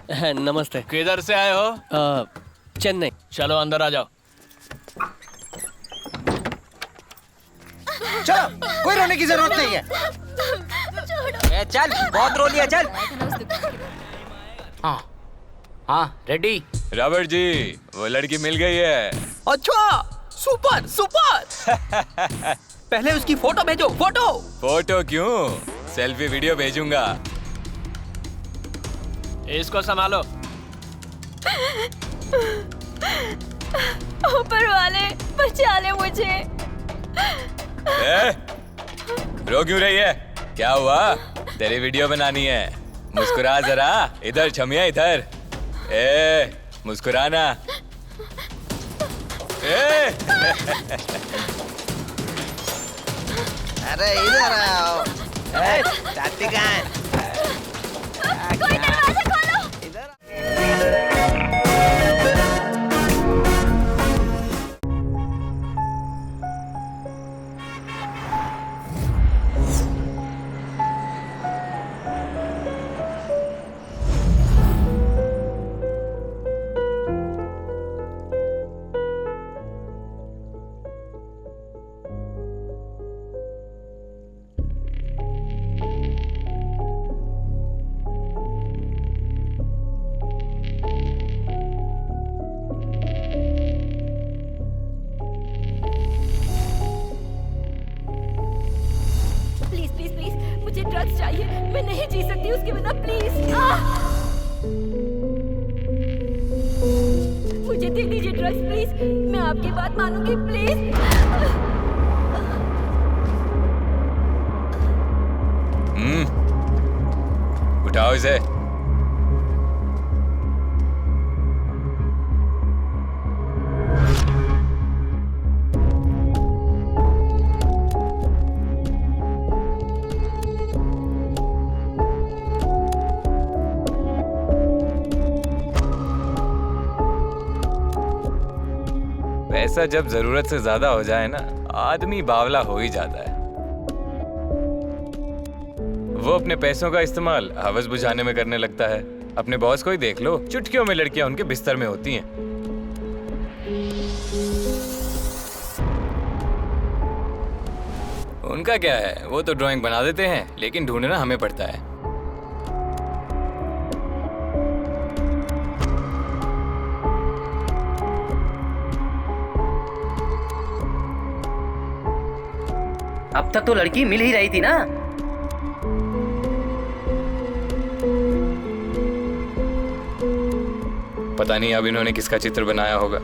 नमस्ते। किधर से आए हो? चेन्नई। चलो अंदर आ जाओ। चलो, कोई रोने की जरूरत नहीं है। ए, चल बहुत रो लिया, चल। हाँ हाँ, रेडी। रॉबर्ट जी, वो लड़की मिल गई है। अच्छा, सुपर सुपर। पहले उसकी फोटो भेजो, फोटो। फोटो क्यों, सेल्फी वीडियो भेजूंगा। इसको संभालो। ऊपर वाले बचा ले मुझे। रो क्यों रही है? क्या हुआ? तेरी वीडियो बनानी है। मुस्कुरा जरा, इधर छमिया, इधर। मुस्कुराना। अरे इधर आओ। चाची कहाँ है? कोई दरवाजा खोलो। प्लीज प्लीज प्लीज, मुझे ड्रग्स चाहिए। मैं नहीं जी सकती उसके बिना, प्लीज। मुझे दे दीजिए ड्रग्स प्लीज। मैं आपकी बात मानूंगी, प्लीज। उठाओ इसे। पैसा जब जरूरत से ज्यादा हो जाए ना, आदमी बावला हो ही जाता है। वो अपने पैसों का इस्तेमाल हवस बुझाने में करने लगता है। अपने बॉस को ही देख लो, चुटकियों में लड़कियां उनके बिस्तर में होती हैं। उनका क्या है, वो तो ड्राइंग बना देते हैं, लेकिन ढूंढना हमें पड़ता है। अब तक तो लड़की मिल ही रही थी ना। पता नहीं अब इन्होंने किसका चित्र बनाया होगा।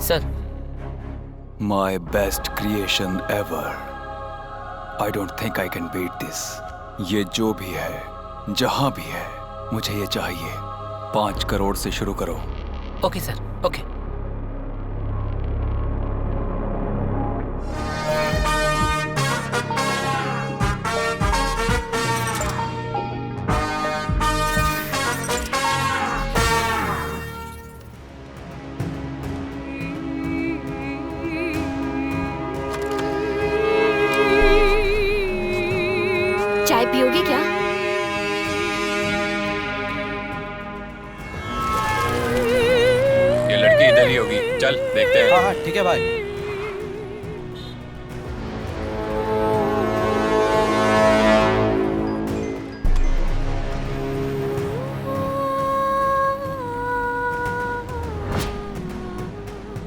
Sir, My best creation ever. I don't think I can beat this. ये जो भी है, जहां भी है, मुझे ये चाहिए। 5 करोड़ से शुरू करो। Okay sir, okay. चाय पियोगे क्या? ये लड़की इधर ही होगी, चल देखते हैं। हाँ हाँ ठीक है भाई।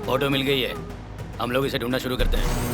फोटो मिल गई है, हम लोग इसे ढूंढना शुरू करते हैं।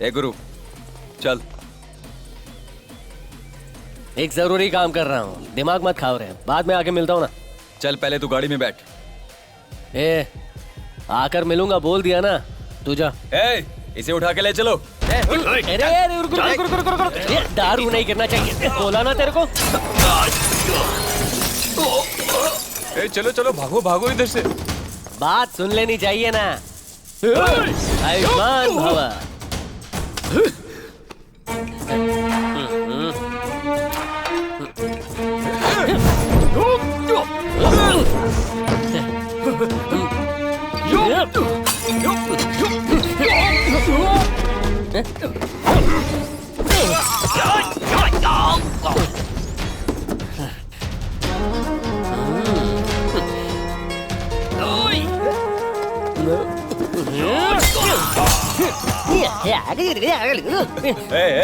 ए गुरु चल। एक जरूरी काम कर रहा हूँ, दिमाग मत खाओ रहे, बाद में आके मिलता हूँ ना। चल पहले तू गाड़ी में बैठ। ए आकर मिलूंगा बोल दिया ना, तू जा। ए इसे उठा के ले चलो। अरे रुक, ये दारू नहीं करना चाहिए, बोला ना तेरे को। ए चलो चलो भागो भागो इधर से। बात सुन लेनी चाहिए ना। आयुष्मान भवा।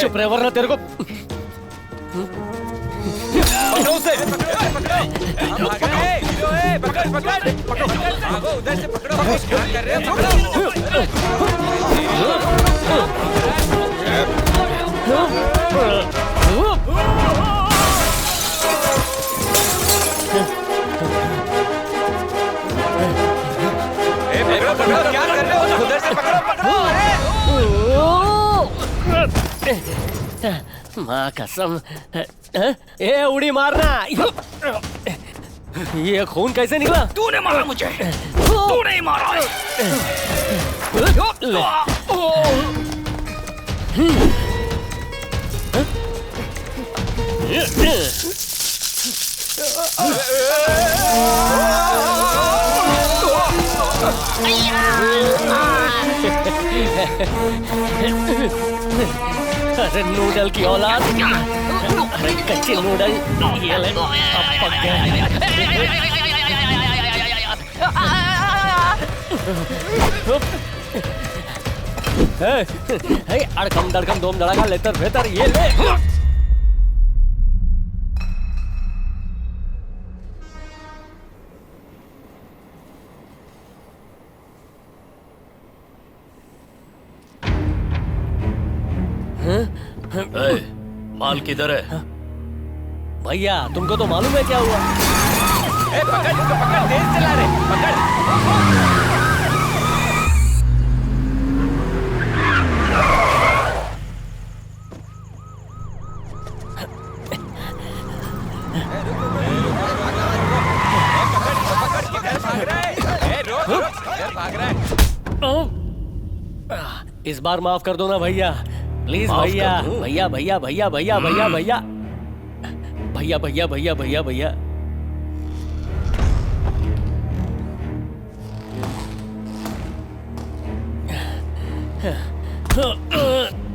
चुप रहे वरना तेरे को पकड़ो उसे। भागो उधर से पकड़ो। क्या कर रहे हो? पकड़ो, क्या कर रहे हो? उधर से पकड़ो। माँ कसम। ए उड़ी मारना। ये खून कैसे निकला? तूने मारा मुझे, तूने ही मारा। अरे नूडल की औलाद, अरे कच्चे नूडल, ये ले अब पक गया। अड़कम दड़कम दोम धड़ाका लेतर बेहतर, ये ले। माल किधर है? भैया तुमको तो मालूम है क्या हुआ? ए पकड़ इसको, पकड़, तेज चला रहे, पकड़। भाग रहा है। इस बार माफ कर दो ना भैया, प्लीज भैया। भैया भैया भैया भैया भैया भैया भैया भैया भैया भैया भैया।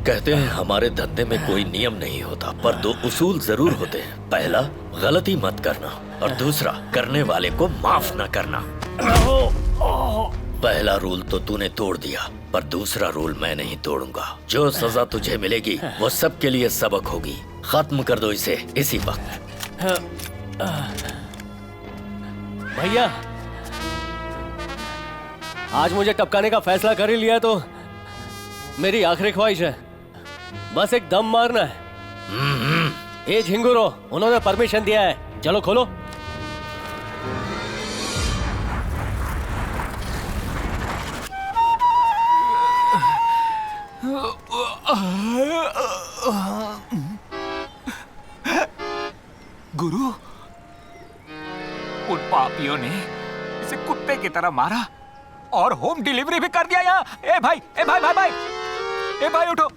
कहते हैं हमारे धंधे में कोई नियम नहीं होता, पर दो उसूल जरूर होते हैं। पहला, गलती मत करना, और दूसरा, करने वाले को माफ न करना। पहला रूल तो तूने तोड़ दिया, पर दूसरा रूल मैं नहीं तोड़ूंगा। जो सजा तुझे मिलेगी वो सबके लिए सबक होगी। खत्म कर दो इसे इसी वक्त। भैया आज मुझे टपकाने का फैसला कर ही लिया तो मेरी आखिरी ख्वाहिश है, बस एक दम मारना है। ए झिंगुरो, उन्होंने परमिशन दिया है, चलो खोलो। गुरु, उन पापियों ने इसे कुत्ते की तरह मारा और होम डिलीवरी भी कर दिया यहाँ। ए भाई, ए भाई भाई भाई, ए भाई उठो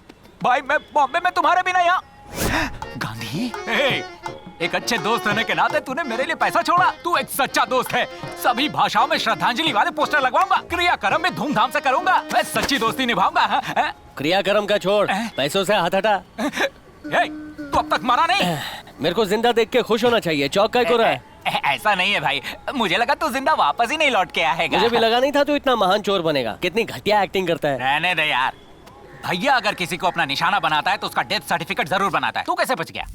भाई, मैं बॉम्बे में तुम्हारे बिना यहाँ। गांधी, एक अच्छे दोस्त होने के नाते तूने मेरे लिए पैसा छोड़ा। तू एक सच्चा दोस्त है। सभी भाषाओं में श्रद्धांजलि वाले पोस्टर लगवाऊंगा, क्रियाक्रम में धूमधाम से करूंगा। मैं सच्ची दोस्ती निभाऊंगा। क्रियाक्रम का छोड़, पैसों से हाथ हटा। तू अब तक मरा नहीं। मेरे को जिंदा देख के खुश होना चाहिए, चौक का रहा है। ऐसा नहीं है भाई, मुझे लगा तू जिंदा वापस ही नहीं लौट के आएगा। मुझे भी लगा नहीं था तू इतना महान चोर बनेगा। कितनी घटिया एक्टिंग करता है। रहने दे यार। भैया अगर किसी को अपना निशाना बनाता है तो उसका डेथ सर्टिफिकेट जरूर बनाता है। तू कैसे बच गया?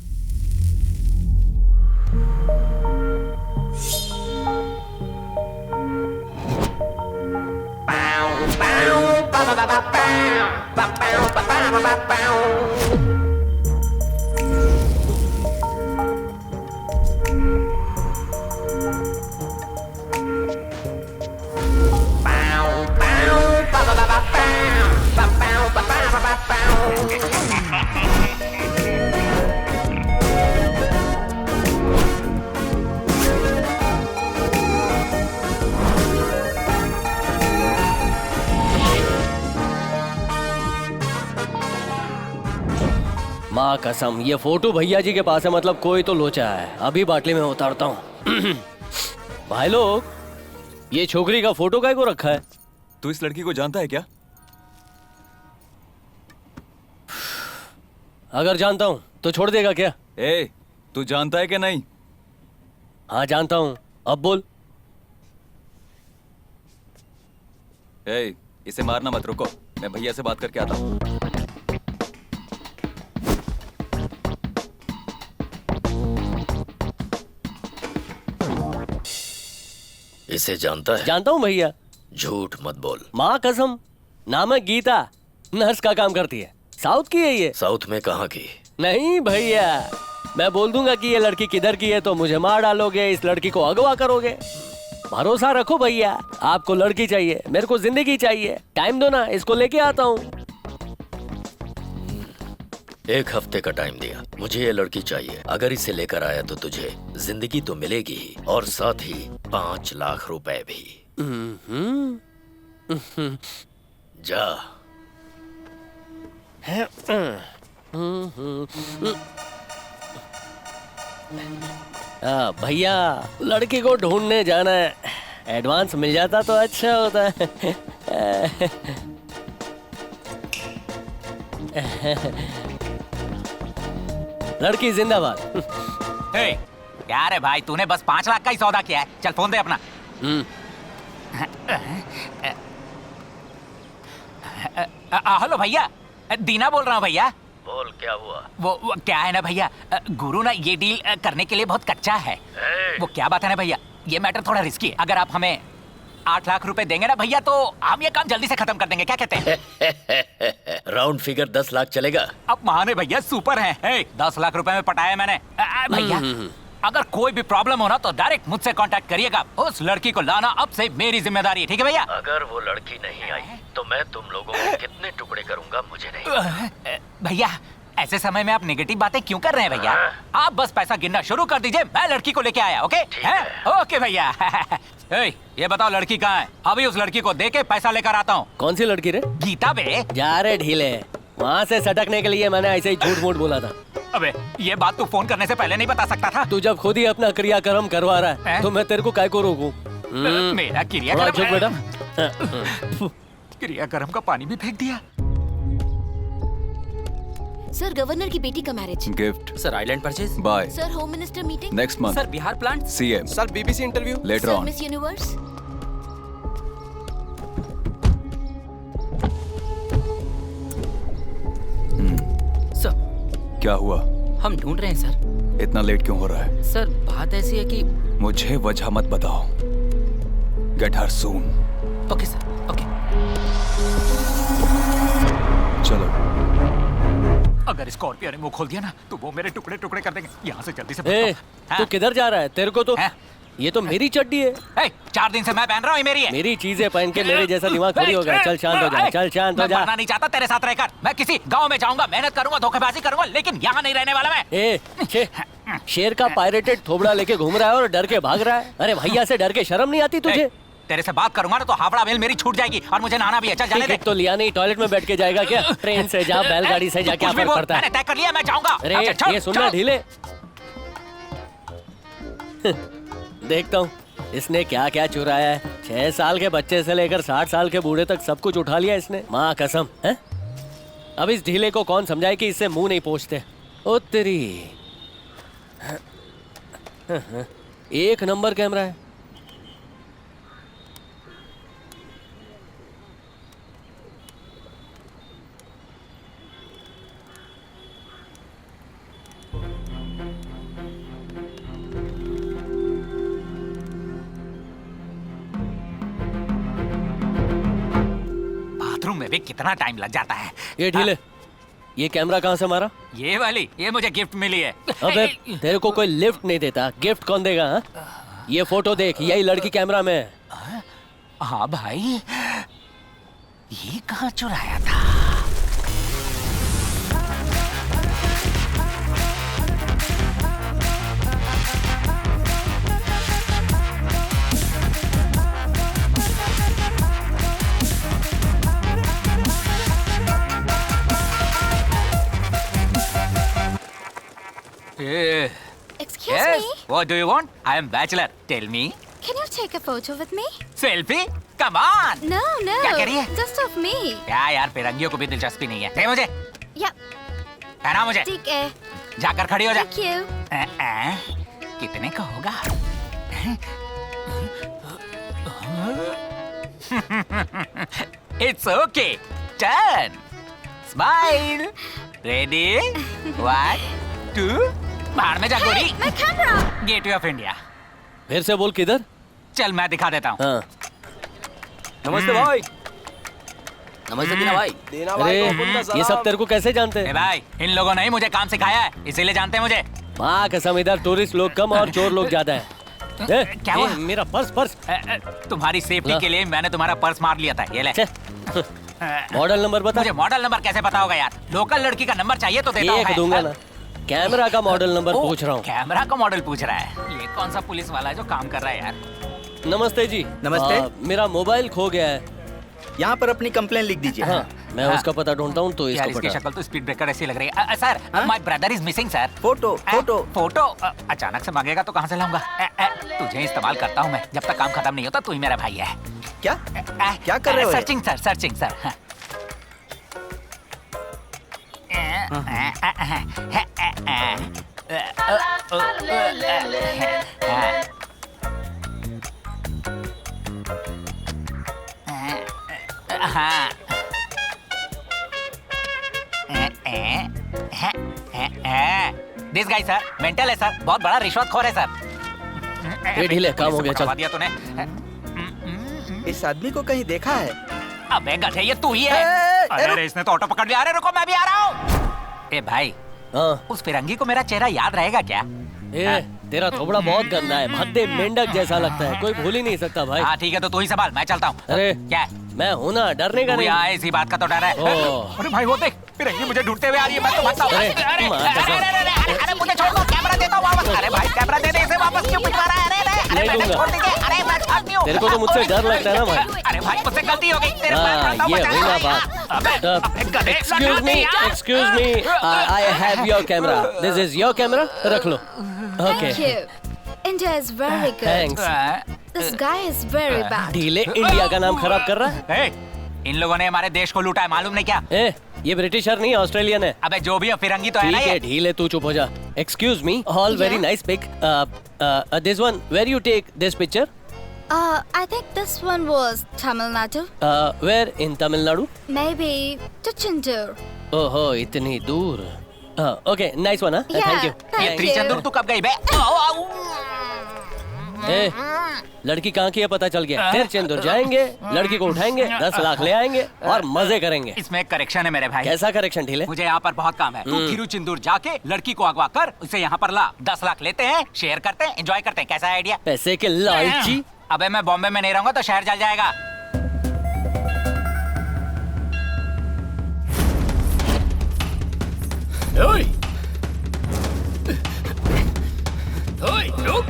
माँ कसम, ये फोटो भैया जी के पास है, मतलब कोई तो लोचा है। अभी बाटली में उतारता हूँ। भाई लोग, ये छोकरी का फोटो काय को रखा है? तू इस लड़की को जानता है क्या? अगर जानता हूँ तो छोड़ देगा क्या? ए, तू जानता है कि नहीं? हाँ जानता हूँ, अब बोल। ए, इसे मारना मत, रुको, मैं भैया से बात करके आता हूँ। इसे जानता है? जानता हूँ भैया। झूठ मत बोल। माँ कसम, नाम है गीता, नर्स का काम करती है, साउथ की है ये। साउथ में कहाँ की? नहीं भैया, मैं बोल दूंगा कि ये लड़की किधर की है तो मुझे मार डालोगे, इस लड़की को अगवा करोगे। भरोसा रखो भैया, आपको लड़की चाहिए, मेरे को जिंदगी चाहिए, टाइम दो ना, इसको लेके आता हूँ। 1 हफ्ते का टाइम दिया, मुझे ये लड़की चाहिए। अगर इसे लेकर आया तो तुझे जिंदगी तो मिलेगी ही, और साथ ही 5 लाख रुपए भी। जा। भैया, लड़की को ढूंढने जाना है, एडवांस मिल जाता तो अच्छा होता है। लड़की जिंदाबाद। हे, क्या रे भाई, तूने बस 5 लाख का ही सौदा किया है। चल फोन दे अपना। हेलो भैया, दीना बोल रहा हूँ भैया। बोल, क्या हुआ? वो क्या है ना भैया, गुरु ना ये डील करने के लिए बहुत कच्चा है। वो क्या बात है ना भैया, ये मैटर थोड़ा रिस्की है। अगर आप हमें 8 लाख रुपए देंगे ना भैया, तो हम ये काम जल्दी से खत्म कर देंगे, क्या कहते हैं? राउंड फिगर 10 लाख चलेगा? अब महाने भैया सुपर हैं। 10 लाख रुपए में पटाया मैंने। भैया, अगर कोई भी प्रॉब्लम हो ना तो डायरेक्ट मुझसे कांटेक्ट करिएगा। उस लड़की को लाना अब से मेरी जिम्मेदारी है, ठीक है भैया? अगर वो लड़की नहीं आई तो मैं तुम लोगों को कितने टुकड़े करूंगा मुझे नहीं। भैया, ऐसे समय में आप नेगेटिव बातें क्यों कर रहे हैं भैया? आप बस पैसा गिनना शुरू कर दीजिए, मैं लड़की को लेके आया। ओके? ओके भैया। ये बताओ लड़की कहाँ है? अभी उस लड़की को देके पैसा लेकर आता हूँ। कौन सी लड़की रे? गीता बे। जा रे ढीले, वहाँ से सटकने के लिए मैंने ऐसे ही झूठ मूठ बोला था। अबे, ये बात तू फोन करने से पहले नहीं बता सकता था? तू जब खुद ही अपना क्रियाक्रम करवा रहा है तो मैं तेरे को काय को रोकूं? मेरा थोड़ा चुप बेटा। क्रियाक्रम का पानी भी फेंक दिया। सर, गवर्नर की बेटी का marriage. Gift. Sir, island purchase. Bye. Sir, home minister meeting. Next month. Sir, Bihar plant. CM. Sir, BBC interview. Letter sir, on. Miss Universe. Sir, क्या हुआ? हम ढूंढ रहे हैं सर। इतना लेट क्यों हो रहा है? सर, बात ऐसी है कि। मुझे वजह मत बताओ। Get her soon. Okay sir, okay. चलो। अगर स्कॉर्पियो ने मुंह खोल दिया ना तो वो मेरे टुकड़े टुकड़े कर देंगे। यहाँ से जल्दी से ए, तू किधर जा रहा है? तेरे को तो ये तो मेरी चड्डी है। 4 दिन से मैं पहन रहा हूँ, मेरी है। मेरी चीजें पहन के मेरे जैसा दिमाग थोड़ी हो गया। चल शांत हो जा, चल शांत हो मैं जा। मरना नहीं चाहता तेरे साथ रहकर। मैं किसी गांव में जाऊंगा, मेहनत करूंगा, धोखेबाजी करूंगा, लेकिन यहाँ नहीं रहने वाला मैं। शेर का पायरेटेड थोबड़ा लेके घूम रहा है और डर के भाग रहा है। अरे भैया से डर के शर्म नहीं आती तुझे? तेरे से बात करूंगा ना तो हावड़ा मेल मेरी छूट जाएगी और मुझे नहाना भी है। चल जाने दे। तो लिया नहीं, टॉयलेट में बैठ के जाएगा क्या? ट्रेन से जा, बैलगाड़ी से जा, क्या फर्क पड़ता है? मैंने तय कर लिया, मैं जाऊंगा। अरे ये सुनना ढीले, देखता हूँ इसने क्या क्या चुराया है। 6 साल के बच्चे से लेकर 60 साल के बूढ़े तक सब कुछ उठा लिया इसने, माँ कसम है। अब इस ढीले को कौन समझाए कि इससे मुंह नहीं पोंछते। ओ तेरी, 1 नंबर कैमरा है। बाथरूम में भी कितना टाइम लग जाता है। ये ढीले, ये कैमरा कहाँ से मारा? ये वाली, ये मुझे गिफ्ट मिली है। अबे तेरे को कोई लिफ्ट नहीं देता, गिफ्ट कौन देगा? हाँ? ये फोटो देख, यही लड़की कैमरा में है। हाँ भाई, ये कहाँ चुराया था? Excuse Yes. me. What do you want? I am bachelor. Tell me. Can you take a photo with me? Selfie? Come on. No, no. क्या कह रही है? Just of me. क्या यार, फिरंगियों को भी दिलचस्पी नहीं है। दे मुझे, Yep. पहना मुझे। ठीक है. जाकर खड़ी हो जा। Thank you. कितने का होगा? It's okay. Turn. Smile. Ready? 1, 2. बाहर में जा गोरी। My camera. Gateway of India. फिर से बोल किधर? चल मैं दिखा देता हूँ। हाँ। नमस्ते भाई। नमस्ते दीना भाई। अरे ये सब तेरे को कैसे जानते ए हैं? भाई, इन लोगों ने ही मुझे काम सिखाया है, इसीलिए जानते हैं मुझे। माँ कसम, इधर टूरिस्ट लोग कम और चोर लोग ज्यादा है। क्या हुआ? मेरा पर्स पर्स। तुम्हारी सेफ्टी ला। के लिए मैंने तुम्हारा पर्स मार लिया था। ये ले। मॉडल नंबर बता। मुझे मॉडल नंबर कैसे पता होगा यार? लोकल लड़की का नंबर चाहिए तो देता हूँ। एक दूंगा ना। कैमरा का मॉडल नंबर ओ, पूछ रहा हूँ। कैमरा का मॉडल पूछ रहा है। ये कौन सा पुलिस वाला है जो काम कर रहा है यार? नमस्ते जी। नमस्ते। मेरा मोबाइल खो गया है। यहाँ पर अपनी कंप्लेन लिख दीजिए। हाँ, मैं उसका पता ढूंढता हूँ तो यार इसको इसकी पता। शक्ल तो स्पीड ब्रेकर ऐसी लग रही है। Sir, my brother is missing sir. Photo photo. Photo अचानक से मांगेगा तो कहाँ से लाऊंगा? तुझे इस्तेमाल करता हूँ मैं, जब तक काम खत्म नहीं होता तू ही मेरा भाई है। क्या क्या कर रहे हो? Searching sir, searching sir. This guy sir mental है सर, बहुत बड़ा रिश्वतखोर है सर। ये ढीले, काम हो गया, चल। करवा दिया तूने। इस आदमी को कहीं देखा है? अबे गधे, ये तू ही है। अरे इसने तो ऑटो पकड़ लिया। अरे रुको, मैं भी आ रहा हूँ। ए भाई, हाँ। उस फिरंगी को मेरा चेहरा याद रहेगा क्या? तेरा थोबड़ा बहुत गंदा है, भद्दे मेंढक जैसा लगता है, कोई भूल ही नहीं सकता भाई। हाँ ठीक है, तो तू ही संभाल, मैं चलता हूँ। अरे क्या? मैं हूँ ना, डरने का तू नहीं। यहाँ इसी बात का तो डर है। ओह। अरे भाई वो देख, फिरंगी मुझे ढूंढते हुए आ रही है। मैं तो भागता हूँ। अरे, अरे मार कसम। अरे मुझे छोड़ दो, कैमरा देता हूँ वापस। अरे भाई कैमरा दे दे, इसे वापस क्यों पिटवा रहा है? अरे नहीं मैंने दूंगा। छोड़ दीजिए। अरे मैं छोड़ती हूँ। तेरे को तो मुझसे डर लगता है ना भाई। अरे भाई मुझसे गलती हो गई। तेरे हाँ, पैर पड़ता हूँ, ये बचा हुई ना ले। बात। अबे गधे, एक्सक्यूज मी, यार। Excuse me, I have your camera. This is your camera, रख लो। Okay, Thank you. India is very good. Thanks. This guy is very bad. ढीले इंडिया का नाम खराब कर रहा है। इन लोगों ने हमारे देश को लूटा है, मालूम नहीं क्या? ये ब्रिटिशर नहीं, ऑस्ट्रेलियन है। अबे जो भी है, फिरंगी तो है ना ठीक है, ये। ढीले तू चुप हो जा। Excuse me, all very nice pic. This one, where you take this picture? I think this one was Tamil Nadu. Where in Tamil Nadu? Maybe Tiruchendur. ओहो, इतनी दूर। Okay, nice one. Yeah, thank you. thank you. Tiruchendur तू कब गई बे? ए, लड़की कहाँ की है पता चल गया। फिर चंदूर जाएंगे, लड़की को उठाएंगे, 10 लाख ले आएंगे और मजे करेंगे। इसमें एक करेक्शन है मेरे भाई। कैसा करेक्शन ढीले? मुझे यहाँ पर बहुत काम है। तू तिरुचेंदूर जाके लड़की को अगवा कर, उसे यहाँ पर ला। 10 लाख लेते हैं, शेयर करते हैं, एंजॉय करते हैं। कैसा है आइडिया? पैसे के लालची। अबे मैं बॉम्बे में नहीं रहूंगा तो शहर जल जाएगा। ओए! ओए, रुक!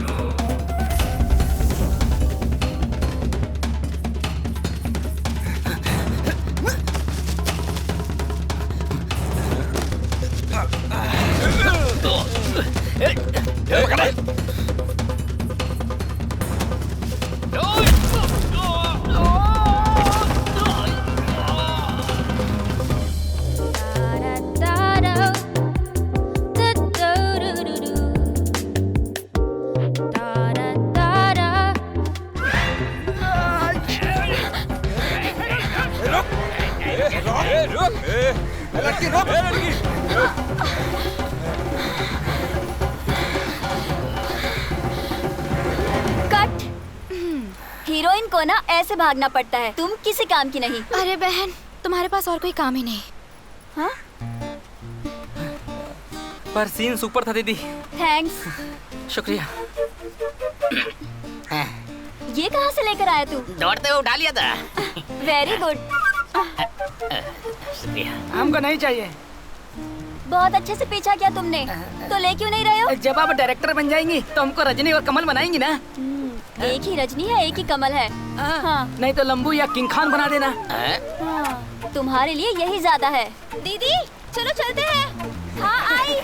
कट। हीरोइन को ना ऐसे भागना पड़ता है, तुम किसी काम की नहीं। अरे बहन, तुम्हारे पास और कोई काम ही नहीं? हाँ? पर सीन सुपर था दीदी। थैंक्स। शुक्रिया। ये कहाँ से लेकर आया तू? दौड़ते हुए उठा लिया था। Very good. हमको नहीं चाहिए। बहुत अच्छे से पीछा किया तुमने, तो ले क्यों नहीं रहे हो? जब आप डायरेक्टर बन जाएंगी तो हमको रजनी और कमल बनाएंगी ना। एक ही रजनी है, एक ही कमल है। हाँ। नहीं तो लंबू या किंग खान बना देना। हाँ, तुम्हारे लिए यही ज्यादा है। दीदी चलो चलते हैं। हाँ आई।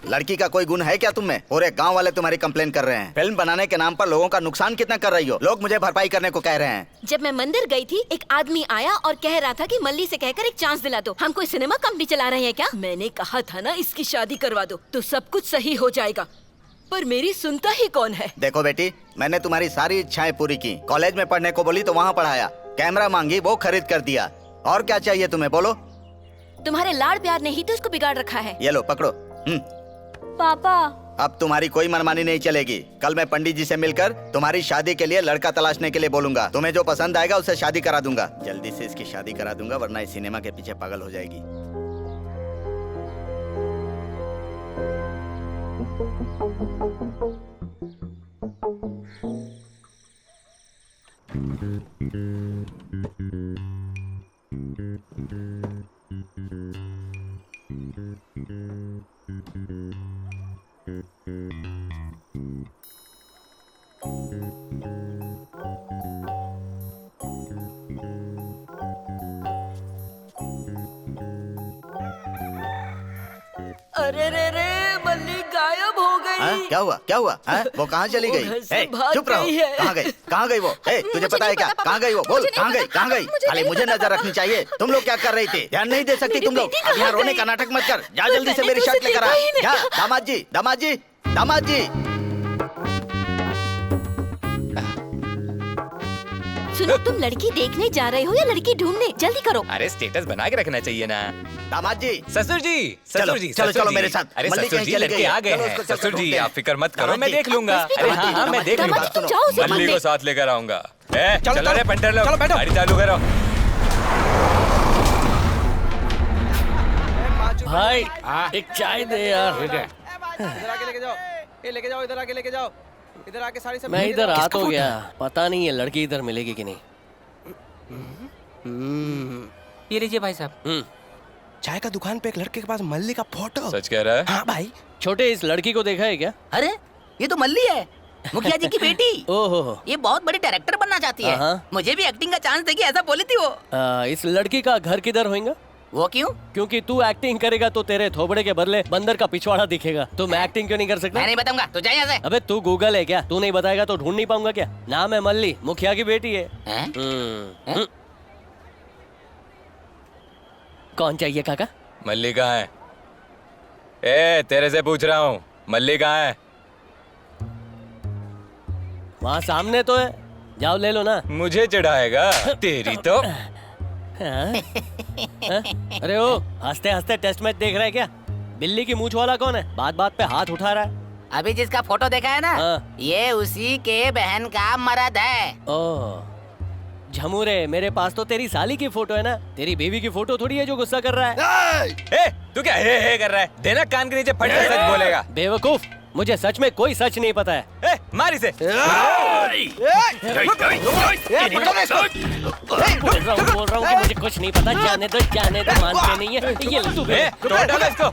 लड़की का कोई गुण है क्या तुम में? पूरे गांव वाले तुम्हारी कंप्लेन कर रहे हैं। फिल्म बनाने के नाम पर लोगों का नुकसान कितना कर रही हो। लोग मुझे भरपाई करने को कह रहे हैं। जब मैं मंदिर गई थी, एक आदमी आया और कह रहा था कि मल्ली से कहकर एक चांस दिला दो। हम कोई सिनेमा कंपनी चला रहे हैं क्या? मैंने कहा था ना इसकी शादी करवा दो तो सब कुछ सही हो जाएगा, पर मेरी सुनता ही कौन है। देखो बेटी, मैंने तुम्हारी सारी इच्छाएं पूरी की। कॉलेज में पढ़ने को बोली तो वहाँ पढ़ाया, कैमरा मांगी वो खरीद कर दिया। और क्या चाहिए तुम्हें, बोलो। तुम्हारे लाड़ प्यार ने ही तो इसको बिगाड़ रखा है। ये लो पकड़ो। पापा अब तुम्हारी कोई मनमानी नहीं चलेगी। कल मैं पंडित जी से मिलकर तुम्हारी शादी के लिए लड़का तलाशने के लिए बोलूंगा। तुम्हें जो पसंद आएगा उससे शादी करा दूंगा। जल्दी से इसकी शादी करा दूंगा, वरना इस सिनेमा के पीछे पागल हो जाएगी। अरे रे रे, मल्ली गायब हो गई। क्या हुआ, क्या हुआ? वो कहाँ चली गई? चुप रहो। कहाँ गई, कहाँ गई वो? तुझे पता है क्या, कहाँ गई वो? बोल, कहाँ गई, कहाँ गई? खाली मुझे नजर रखनी चाहिए। तुम लोग क्या कर रही थी? ध्यान नहीं दे सकती तुम लोग? अब यहाँ रोने का नाटक मत कर। जा जल्दी से मेरी शर्ट लेकर आ। जा दामाद जी, दामाद जी, दामाद जी। सुनो, तुम लड़की देखने जा रहे हो या लड़की ढूंढने? जल्दी करो। अरे स्टेटस बना के रखना चाहिए ना। दामाद जी, ससुर जी, चलो, ससुर जी, चलो, ससुर चलो जी। मेरे साथ। अरे मल्ली ससुर कहीं जी, चली लड़के गई है। आ गए चलो, हैं। उसको चलो ससुर जी, ढूंढते हैं। आप फिक्र मत करो, दामाद मैं जी, देख लूंगा। अरे हाँ हाँ, मैं देख दामाद लूंगा। जी, तुम जाओ उसे मल्ली ढूंढने। को साथ लेकर आऊंगा। चलो, चलो रे पंटर लोग, चलो, बैठो। गाड़ी चालू करो। भाई एक चाय दे यार। इधर आके लेके जाओ, लेके जाओ, इधर आके लेके जाओ। इधर आके सारी सब मैं इधर आ तो गया, पता नहीं है लड़की इधर मिलेगी कि नहीं। ये लीजिए भाई साहब। चाय का दुकान पे एक लड़के के पास मल्ली का फोटो। सच कह रहा है? हाँ भाई। छोटे, इस लड़की को देखा है क्या? अरे ये तो मल्ली है, मुखिया जी की बेटी। ओहो, ये बहुत बड़ी डायरेक्टर बनना चाहती है। हाँ। मुझे भी एक्टिंग का चांस देगी ऐसा बोली थी वो। इस लड़की का घर किधर होगा? वो क्यों? क्योंकि तू एक्टिंग करेगा तो तेरे थोबड़े के बदले बंदर का पिछवाड़ा दिखेगा। तुम एक्टिंग क्यों नहीं कर सकता? मैं नहीं बताऊंगा, तू जा यहाँ से। अबे तू गूगल है क्या? तू नहीं बताएगा तो ढूंढ नहीं पाऊंगा क्या? नाम है मल्ली, मुखिया की बेटी है। कौन चाहिए काका? मल्ली कहाँ है? तेरे से पूछ रहा हूँ, मल्ली कहाँ है? वहाँ सामने तो है, जाओ ले लो ना। मुझे चढ़ाएगा तेरी तो। हाँ? अरे ओ, हंसते हंसते टेस्ट मैच देख रहा है क्या? बिल्ली की मूंछ वाला कौन है? बात बात पे हाथ उठा रहा है। अभी जिसका फोटो देखा है ना, ये उसी के बहन का मर्द है। ओह झमूरे, मेरे पास तो तेरी साली की फोटो है ना, तेरी बीवी की फोटो थोड़ी है जो गुस्सा कर रहा है। तू क्या हे कर रहा है? देना कान के नीचे, फट से सच बोलेगा। बेवकूफ, मुझे सच में कोई सच नहीं पता है। मार इसे। बोल रहा हूँ कि मुझे कुछ नहीं पता। जाने दो, मानते नहीं है। ये तू तोड़ डालो इसको।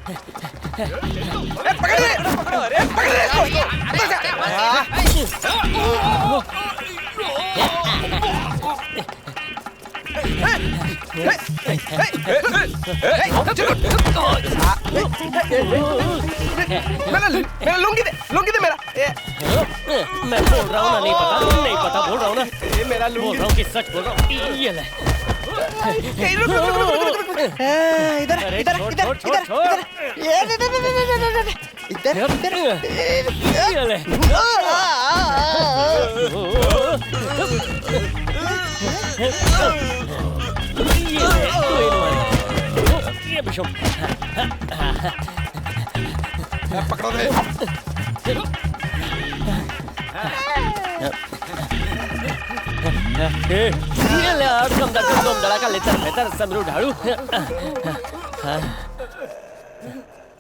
मेरा लुंगी दे मेरा। मैं बोल रहा हूँ ना, नहीं पता बोल रहा हूँ ना। मेरा बोल रहा हूँ कि सच बोल रहा हूँ। ये ले। ये ले। ये बिशप। पकड़ो दे। ये ले आडकम दडकम धड़ाका लेतर बेहतर समरू ढाड़ू।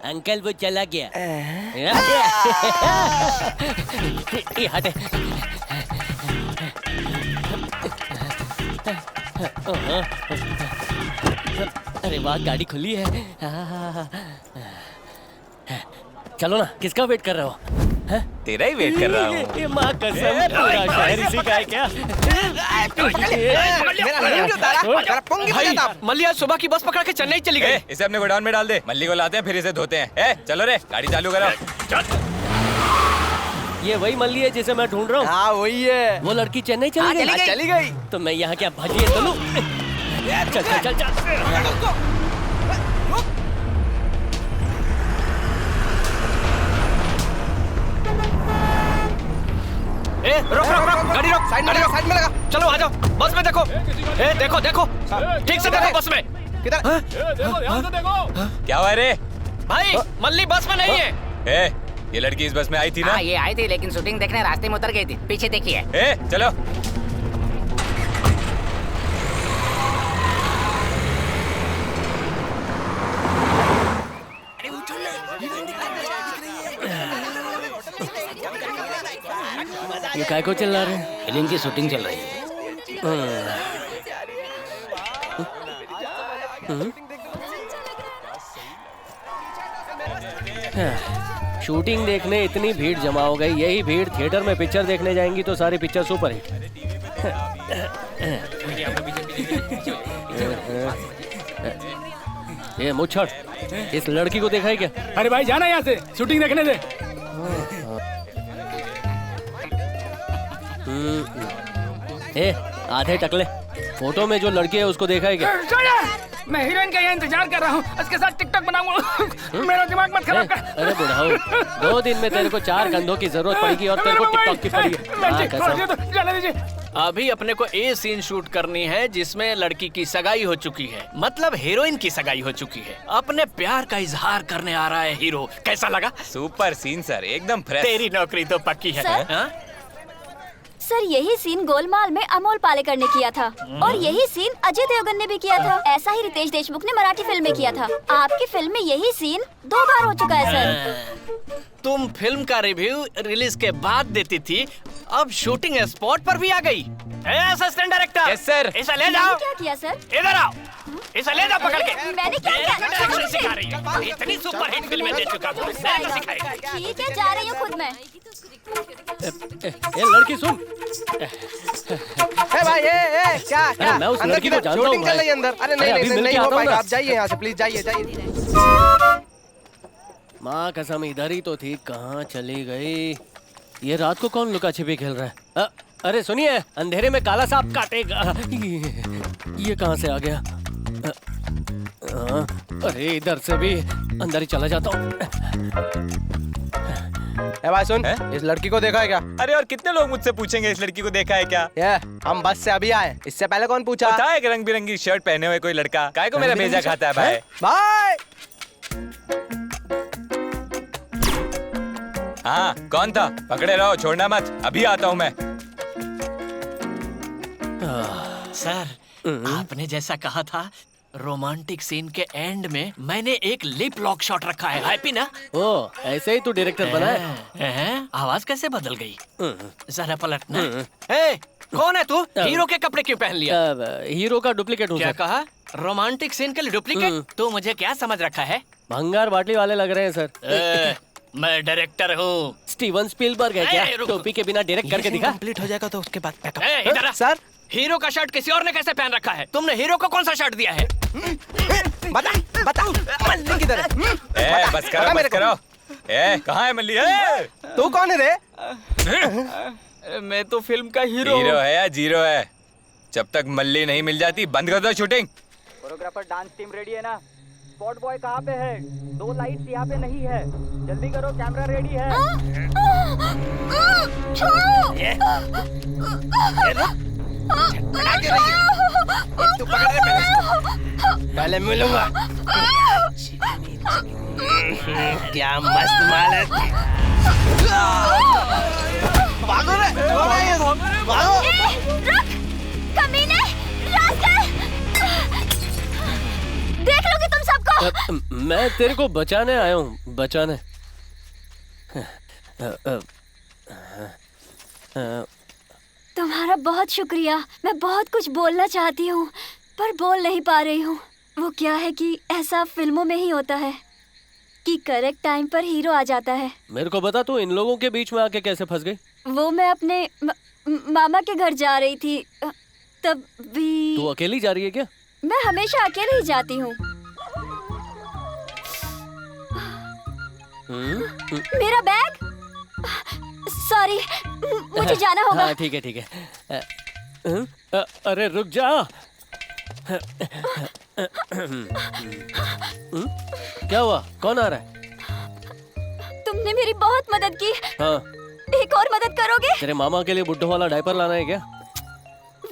अंकल वो चला गया। ये हटे। अरे वाह, गाड़ी खुली है। चलो ना, किसका वेट कर रहे हो? तेरा ही वेट कर रहा हूँ। ये माँ कसम, पूरा शहर इसी का है क्या? भाई, मल्लिया सुबह की बस पकड़ के चेन्नई चली गई। इसे अपने गोडाउन में डाल दे, मल्ली को लाते हैं फिर इसे धोते हैं। चलो रे, गाड़ी चालू करो। ये वही मल्ली है जिसे मैं ढूंढ रहा हूँ। हाँ वही है। वो लड़की चेन्नई चली गई। तो मैं यहाँ क्या भजिए चलूं? चल चल चल चल। रोक रोक रोक, गाड़ी रोक, साइड में लगा। चलो आ जाओ, बस में देखो। देखो देखो, ठीक से देखो बस में। किधर? क्या हुआ रे? भाई, मल्ली बस में नहीं है। ये लड़की इस बस में आई थी ना? हाँ, ये आई थी, लेकिन शूटिंग देखने रास्ते में उतर गई थी। पीछे देखिए। चलो। ये काय को चिल्ला रहे हैं? फिल्म की शूटिंग चल रही है। शूटिंग देखने इतनी भीड़ जमा हो गई। यही भीड़ थिएटर में पिक्चर देखने जाएंगी तो सारी पिक्चर सुपर हिट। ये मुच्छड़, इस लड़की को देखा है क्या? अरे भाई जाना यहाँ से, शूटिंग देखने दे। आधे टकले, फोटो में जो लड़की है उसको देखा है क्या? मैं हीरोइन का यहाँ इंतजार कर रहा हूँ, उसके साथ टिकटॉक बनाऊंगा। मेरा दिमाग मत खराब कर। अरे बुढ़ाओ, 2 दिन में तेरे को 4 कंधों की जरूरत पड़ेगी और तेरे को टिकटॉक की पड़ी है। अभी अपने को ये सीन शूट करनी है जिसमें लड़की की सगाई हो चुकी है, मतलब हीरोइन की सगाई हो चुकी है। अपने प्यार का इजहार करने आ रहा है हीरो। कैसा लगा? सुपर सीन सर, एकदम फ्रेश। तेरी नौकरी तो पक्की है। सर, यही सीन गोलमाल में अमोल पालेकर ने किया था और यही सीन अजय देवगन ने भी किया था। ऐसा ही रितेश देशमुख ने मराठी फिल्म में किया था। आपकी फिल्म में यही सीन 2 बार हो चुका है सर। तुम फिल्म का रिव्यू रिलीज के बाद देती थी, अब शूटिंग स्पॉट पर भी आ गई। Assistant director. Yes sir. इसे ले जाओ। क्या किया सर? इधर आओ, इसे ले जाओ पकड़ के। मैंने क्या किया? एक्शन सिखा रही है। इतनी सुपर हिट फिल्में दे चुका हूँ, मैं तो सिखाएगा। ठीक है, जा रही हूँ खुद मैं। ए लड़की सुन। भाई क्या मैं उस लड़की को जानता हूँ। शूटिंग चल रही है अंदर। अरे नहीं हो पाएगा, आप जाइए यहाँ से, प्लीज जाइए। माँ कसम, इधर ही तो थी, कहाँ चली गई? ये रात को कौन लुका छिपी खेल रहा है? अरे सुनिए, अंधेरे में काला सांप काटेगा। ये कहाँ से आ गया? अरे इधर से भी अंदर ही चला जाता हूँ। भाई सुन, इस लड़की को देखा है क्या? अरे और कितने लोग मुझसे पूछेंगे इस लड़की को देखा है क्या? हम बस से अभी आए, इससे पहले कौन पूछा? पता है, रंग बिरंगी शर्ट पहने हुए कोई लड़का। काय को मेरा भेजा खाता है भाई? भाई हाँ, कौन था? पकड़े रहो, छोड़ना मत। अभी आता हूँ मैं। सर, आपने जैसा कहा था, रोमांटिक सीन के एंड में मैंने एक लिप लॉक शॉट रखा है। हैप्पी ना? ओ, ऐसे ही तू डायरेक्टर बना है? आवाज कैसे बदल गई? जरा पलटना। कौन है तू? हीरो के कपड़े क्यों पहन लिया? हीरो का डुप्लीकेट हूँ। क्या कहा? रोमांटिक सीन के लिए डुप्लीकेट? तू मुझे क्या समझ रखा है? भंगार बाटली वाले लग रहे हैं सर। मैं डायरेक्टर हूँ। स्टीवन स्पीलबर्ग है क्या? टोपी के बिना डायरेक्ट करके दिखा। कंप्लीट हो जाएगा तो उसके बाद इधर सर, हीरो का शर्ट किसी और ने कैसे पहन रखा है? तुमने हीरो को कौन सा शर्ट दिया है? बता मल्ली किधर है? बस करो। कहाँ है मल्ली? तू कौन है रे? मैं तो फिल्म का हीरो है या जीरो है? जब तक मल्ली नहीं मिल जाती बंद कर दो shooting. Choreographer dance team ready है ना? स्पॉट बॉय कहाँ पे है? 2 लाइट्स यहाँ पे नहीं है, जल्दी करो, कैमरा रेडी है। तू पकड़ ले पहले मिलूंगा। क्या मस्त माल है। भागो रे, भागो। रुक, कमीने, रास्कल। देख लोगे तुम सबको। मैं तेरे को बचाने आया हूँ, बचाने। तुम्हारा बहुत शुक्रिया। मैं बहुत कुछ बोलना चाहती हूँ पर बोल नहीं पा रही हूँ। वो क्या है कि ऐसा फिल्मों में ही होता है कि करेक्ट टाइम पर हीरो आ जाता है। मेरे को बता, तू इन लोगों के बीच में आके कैसे फंस गई? वो मैं अपने मामा के घर जा रही थी तब भी। तू अकेली जा रही है क्या? मैं हमेशा अकेले ही जाती हूँ। मेरा बैग, सॉरी, मुझे जाना होगा। हाँ ठीक है ठीक है। अरे रुक जा। क्या हुआ? कौन आ रहा है? तुमने मेरी बहुत मदद की। हाँ। एक और मदद करोगे? तेरे मामा के लिए बुड्ढो वाला डायपर लाना है क्या?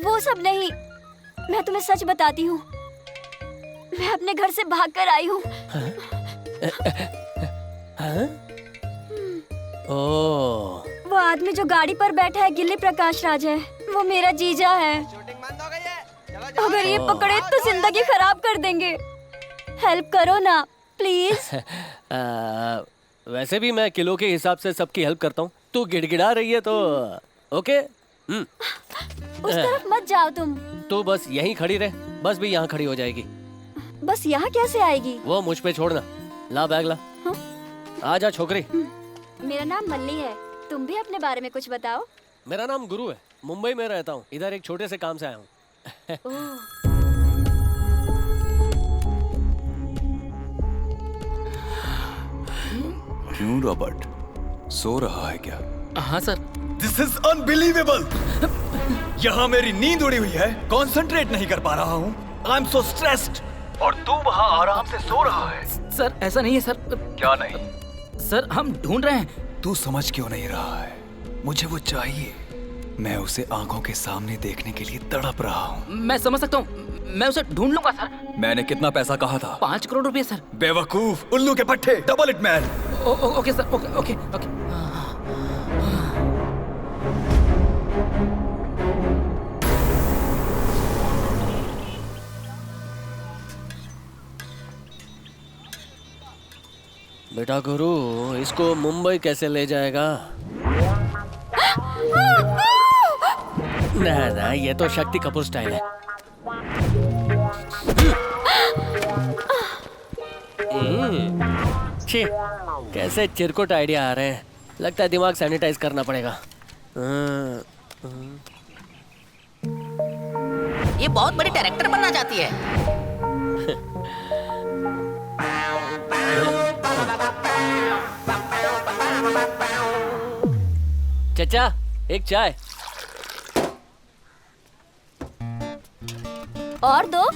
वो सब नहीं, मैं तुम्हें सच बताती हूँ। मैं अपने घर से भागकर आई हूँ। ओह। वो आदमी जो गाड़ी पर बैठा है गिल्ली प्रकाश राज है। वो मेरा जीजा है। अगर ये पकड़े तो जिंदगी खराब कर देंगे। हेल्प करो ना प्लीज। वैसे भी मैं किलो के हिसाब से सबकी हेल्प करता हूँ। तू गिड़गिड़ा रही है तो ओके। उस तरफ मत जाओ तुम। तू बस यहीं खड़ी रह। बस भी यहाँ खड़ी हो जाएगी। बस यहाँ कैसे आएगी? वो मुझ पे छोड़ना। ला बैग ला। आजा छोकरी। मेरा नाम मल्ली है। तुम भी अपने बारे में कुछ बताओ। मेरा नाम गुरु है। मुंबई में रहता हूँ। इधर एक छोटे से काम से आया हूँ। क्यों रॉबर्ट, सो रहा है क्या? हाँ सर। This is unbelievable. यहाँ मेरी नींद उड़ी हुई है, कंसंट्रेट नहीं कर पा रहा हूँ। I am so stressed. और तू वहाँ आराम से सो रहा है। सर ऐसा नहीं है सर। क्या नहीं? सर हम ढूंढ रहे हैं। तू समझ क्यों नहीं रहा है? मुझे वो चाहिए। मैं उसे आंखों के सामने देखने के लिए तड़प रहा हूँ। मैं समझ सकता हूँ, मैं उसे ढूंढ लूंगा सर। मैंने कितना पैसा कहा था? 5 करोड़ रुपए सर। बेवकूफ, उल्लू के पट्टे, double it man. Okay sir, okay okay okay. बेटा गुरु, इसको मुंबई कैसे ले जाएगा? ना ना, ये तो शक्ति कपूर स्टाइल है। छी, कैसे चिरकुट आइडिया आ रहे हैं। लगता है दिमाग सैनिटाइज करना पड़ेगा। ये बहुत बड़ी डायरेक्टर बनना चाहती है। चचा, एक चाय। और दो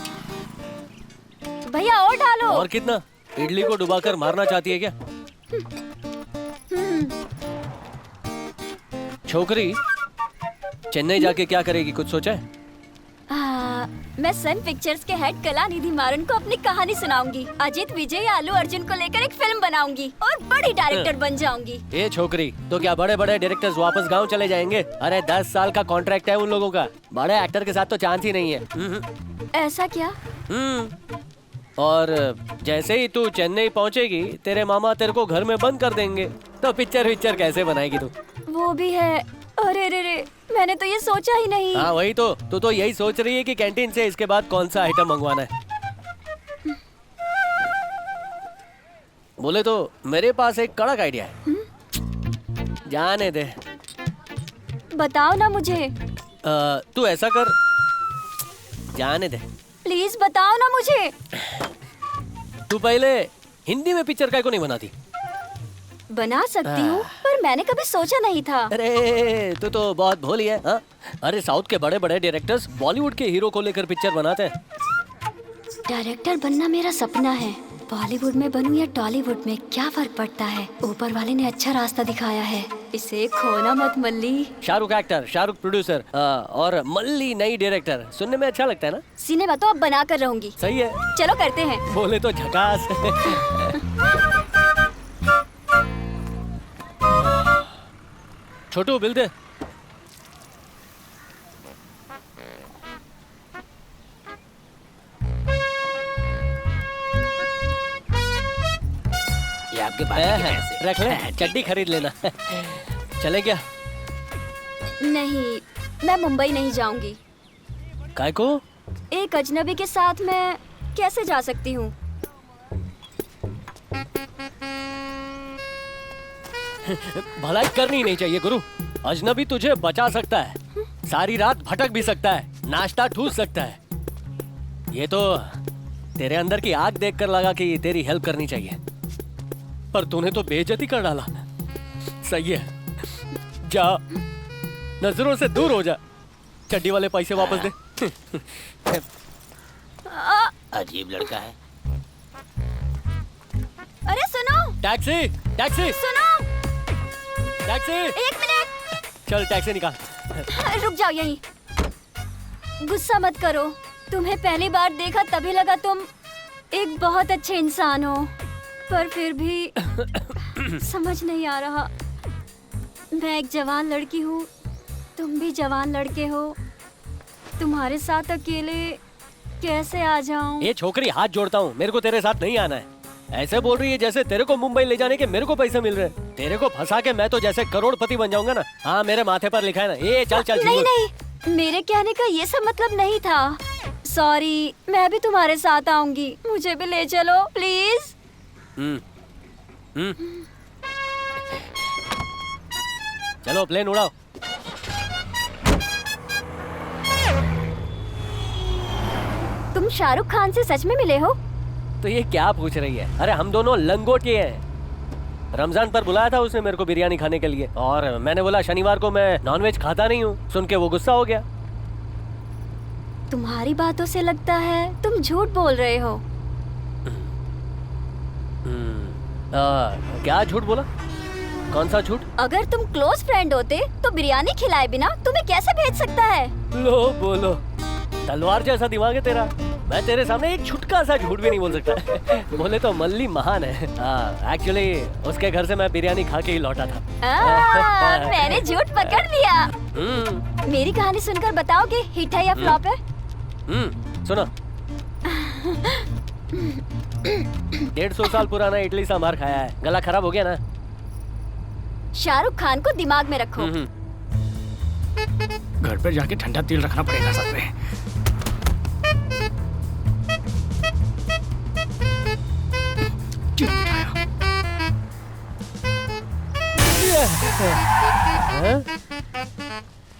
भैया, और डालो। और कितना? इडली को डुबाकर मारना चाहती है क्या? छोकरी, चेन्नई जाके क्या करेगी, कुछ सोचा है? मैं सन पिक्चर्स के हेड कलानिधि मारन को अपनी कहानी सुनाऊंगी। अजित विजय या अल्लू अर्जुन को लेकर एक फिल्म बनाऊंगी और बड़ी डायरेक्टर बन जाऊंगी। ये छोकरी, तो क्या बड़े बड़े डायरेक्टर्स वापस गांव चले जाएंगे? अरे 10 साल का कॉन्ट्रैक्ट है उन लोगों का। बड़े एक्टर के साथ तो चांस ही नहीं है। ऐसा क्या? और जैसे ही तू चेन्नई पहुंचेगी, तेरे मामा तेरे को घर में बंद कर देंगे। तो पिक्चर कैसे बनाएगी तू? वो भी है। अरे रे रे, मैंने तो ये सोचा ही नहीं। हाँ वही तो, तू तो यही सोच रही है कि कैंटीन से इसके बाद कौन सा आइटम मंगवाना है। बोले तो मेरे पास एक कड़क आइडिया है। जाने दे। बताओ ना मुझे। तू ऐसा कर, जाने दे। प्लीज बताओ ना मुझे। तू पहले हिंदी में पिक्चर काहे को नहीं बनाती? बना सकती हूँ, पर मैंने कभी सोचा नहीं था। अरे तू तो बहुत भोली है। हाँ? अरे साउथ के बड़े बड़े डायरेक्टर्स बॉलीवुड के हीरो को लेकर पिक्चर बनाते हैं। डायरेक्टर बनना मेरा सपना है। बॉलीवुड में बनूं या टॉलीवुड में, क्या फर्क पड़ता है? ऊपर वाले ने अच्छा रास्ता दिखाया है, इसे खोना मत मल्ली। शाहरुख एक्टर, शाहरुख प्रोड्यूसर और मल्ली नई डायरेक्टर। सुनने में अच्छा लगता है ना? सिनेमा तो अब बना कर रहूंगी। सही है, चलो करते हैं। बोले तो झकास। छोटू बिल दे। आपके पार्टी के पैसे। रख ले, चड्डी खरीद लेना। चले क्या? नहीं, मैं मुंबई नहीं जाऊंगी। काय को? एक अजनबी के साथ मैं कैसे जा सकती हूँ? भलाई करनी नहीं चाहिए गुरु। अजनबी तुझे बचा सकता है, सारी रात भटक भी सकता है, नाश्ता ठूस सकता है। ये तो तेरे अंदर की आग देखकर लगा कि तेरी हेल्प करनी चाहिए, पर तूने तो बेइज्जती कर डाला। सही है, जा, नजरों से दूर हो जा। चड्डी वाले पैसे वापस दे। अजीब लड़का है। अरे सुनो, टैक्सी, टैक्सी, सुनो, टैक्सी। 1 मिनट। चल टैक्सी निकाल। रुक जाओ यहीं। गुस्सा मत करो, तुम्हें पहली बार देखा तभी लगा तुम एक बहुत अच्छे इंसान हो, पर फिर भी समझ नहीं आ रहा। मैं एक जवान लड़की हूँ, तुम भी जवान लड़के हो, तुम्हारे साथ अकेले कैसे आ जाऊं? ये छोकरी, हाथ जोड़ता हूँ, मेरे को तेरे साथ नहीं आना है। ऐसे बोल रही है जैसे तेरे को मुंबई ले जाने के मेरे को पैसे मिल रहे हैं। तेरे को फंसा के मैं तो जैसे करोड़पति बन जाऊंगा ना। हाँ, मेरे माथे पर लिखा है ना। ये चल चल। नहीं नहीं, मेरे कहने का ये सब मतलब नहीं था। सॉरी, मैं भी तुम्हारे साथ आऊंगी, मुझे भी ले चलो प्लीज। चलो प्लेन उड़ाओ। तुम शाहरुख खान से सच में मिले हो? तो ये क्या पूछ रही है? अरे हम दोनों लंगोटे हैं। रमजान पर बुलाया था उसने मेरे को बिरयानी खाने के लिए, और मैंने बोला शनिवार को मैं नॉनवेज खाता नहीं हूँ। सुन के वो गुस्सा हो गया। तुम्हारी बातों से लगता है तुम झूठ बोल रहे हो। क्या झूठ बोला? कौन सा झूठ? अगर तुम क्लोज फ्रेंड होते तो बिरयानी खिलाए बिना तुम्हें कैसे भेज सकता है? लो बोलो, तलवार जैसा दिमाग है तेरा। मैं तेरे सामने एक छुटका सा झूठ भी नहीं बोल सकता। बोले तो मल्ली महान है। एक्चुअली उसके घर से मैं बिरयानी खा के ही लौटा था। मैंने झूठ पकड़ लिया। मेरी कहानी सुनकर बताओगे हिट है या फ्लॉप है? सुनो। 150 साल पुराना इडली सांभर खाया है, गला खराब हो गया ना। शाहरुख खान को दिमाग में रखो। घर पे जाके ठंडा तेल रखना पड़ेगा साथ में।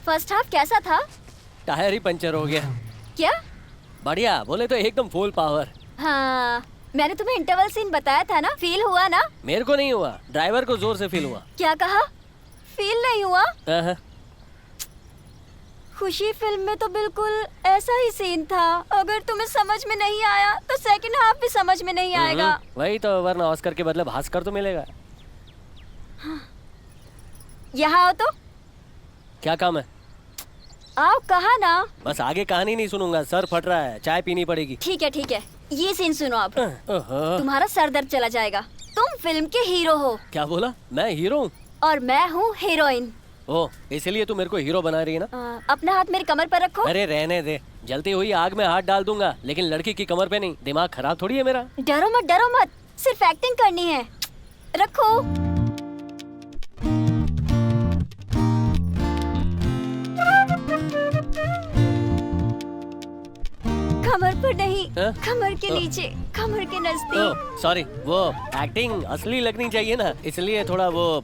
फर्स्ट हाफ कैसा था? टायर ही पंचर हो गया। क्या? बढ़िया, बोले तो एकदम फुल पावर। हाँ, मैंने तुम्हें इंटरवल सीन बताया था ना, फील हुआ ना? मेरे को नहीं हुआ, ड्राइवर को जोर से फील हुआ। क्या कहा? फील नहीं हुआ? खुशी फिल्म में तो बिल्कुल ऐसा ही सीन था। अगर तुम्हें समझ में नहीं आया तो सेकंड हाफ भी समझ में नहीं आएगा। वही तो, वरना ऑस्कर के बदले भास्कर तो मिलेगा। यहाँ आओ तो। क्या काम है? आओ, कहा ना। बस आगे कहानी नहीं सुनूंगा, सर फट रहा है, चाय पीनी पड़ेगी। ठीक है ठीक है, ये सीन सुनो अब। तुम्हारा सर दर्द चला जाएगा। तुम फिल्म के हीरो हो। क्या बोला? मैं हीरो हूँ? और मैं हूँ हीरोइन। ओह, इसलिए तू मेरे को हीरो बना रही है ना? अपना हाथ मेरी कमर पर रखो। अरे रहने दे, जलती हुई आग में हाथ डाल दूंगा, लेकिन लड़की की कमर पे नहीं। दिमाग खराब थोड़ी है मेरा। डरो मत, सिर्फ एक्टिंग करनी है। रखो। कमर पर नहीं, कमर के नीचे, कमर के नजदीक। सॉरी, वो एक्टिंग असली लगनी चाहिए ना, इसलिए थोड़ा वो।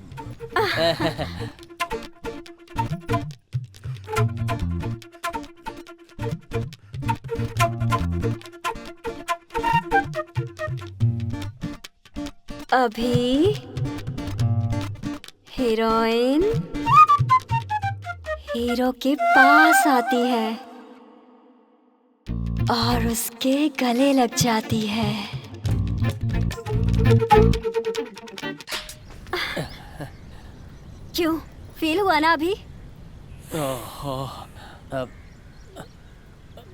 अभी हीरोइन हीरो के पास आती है और उसके गले लग जाती है। क्यों, फील हुआ ना अभी?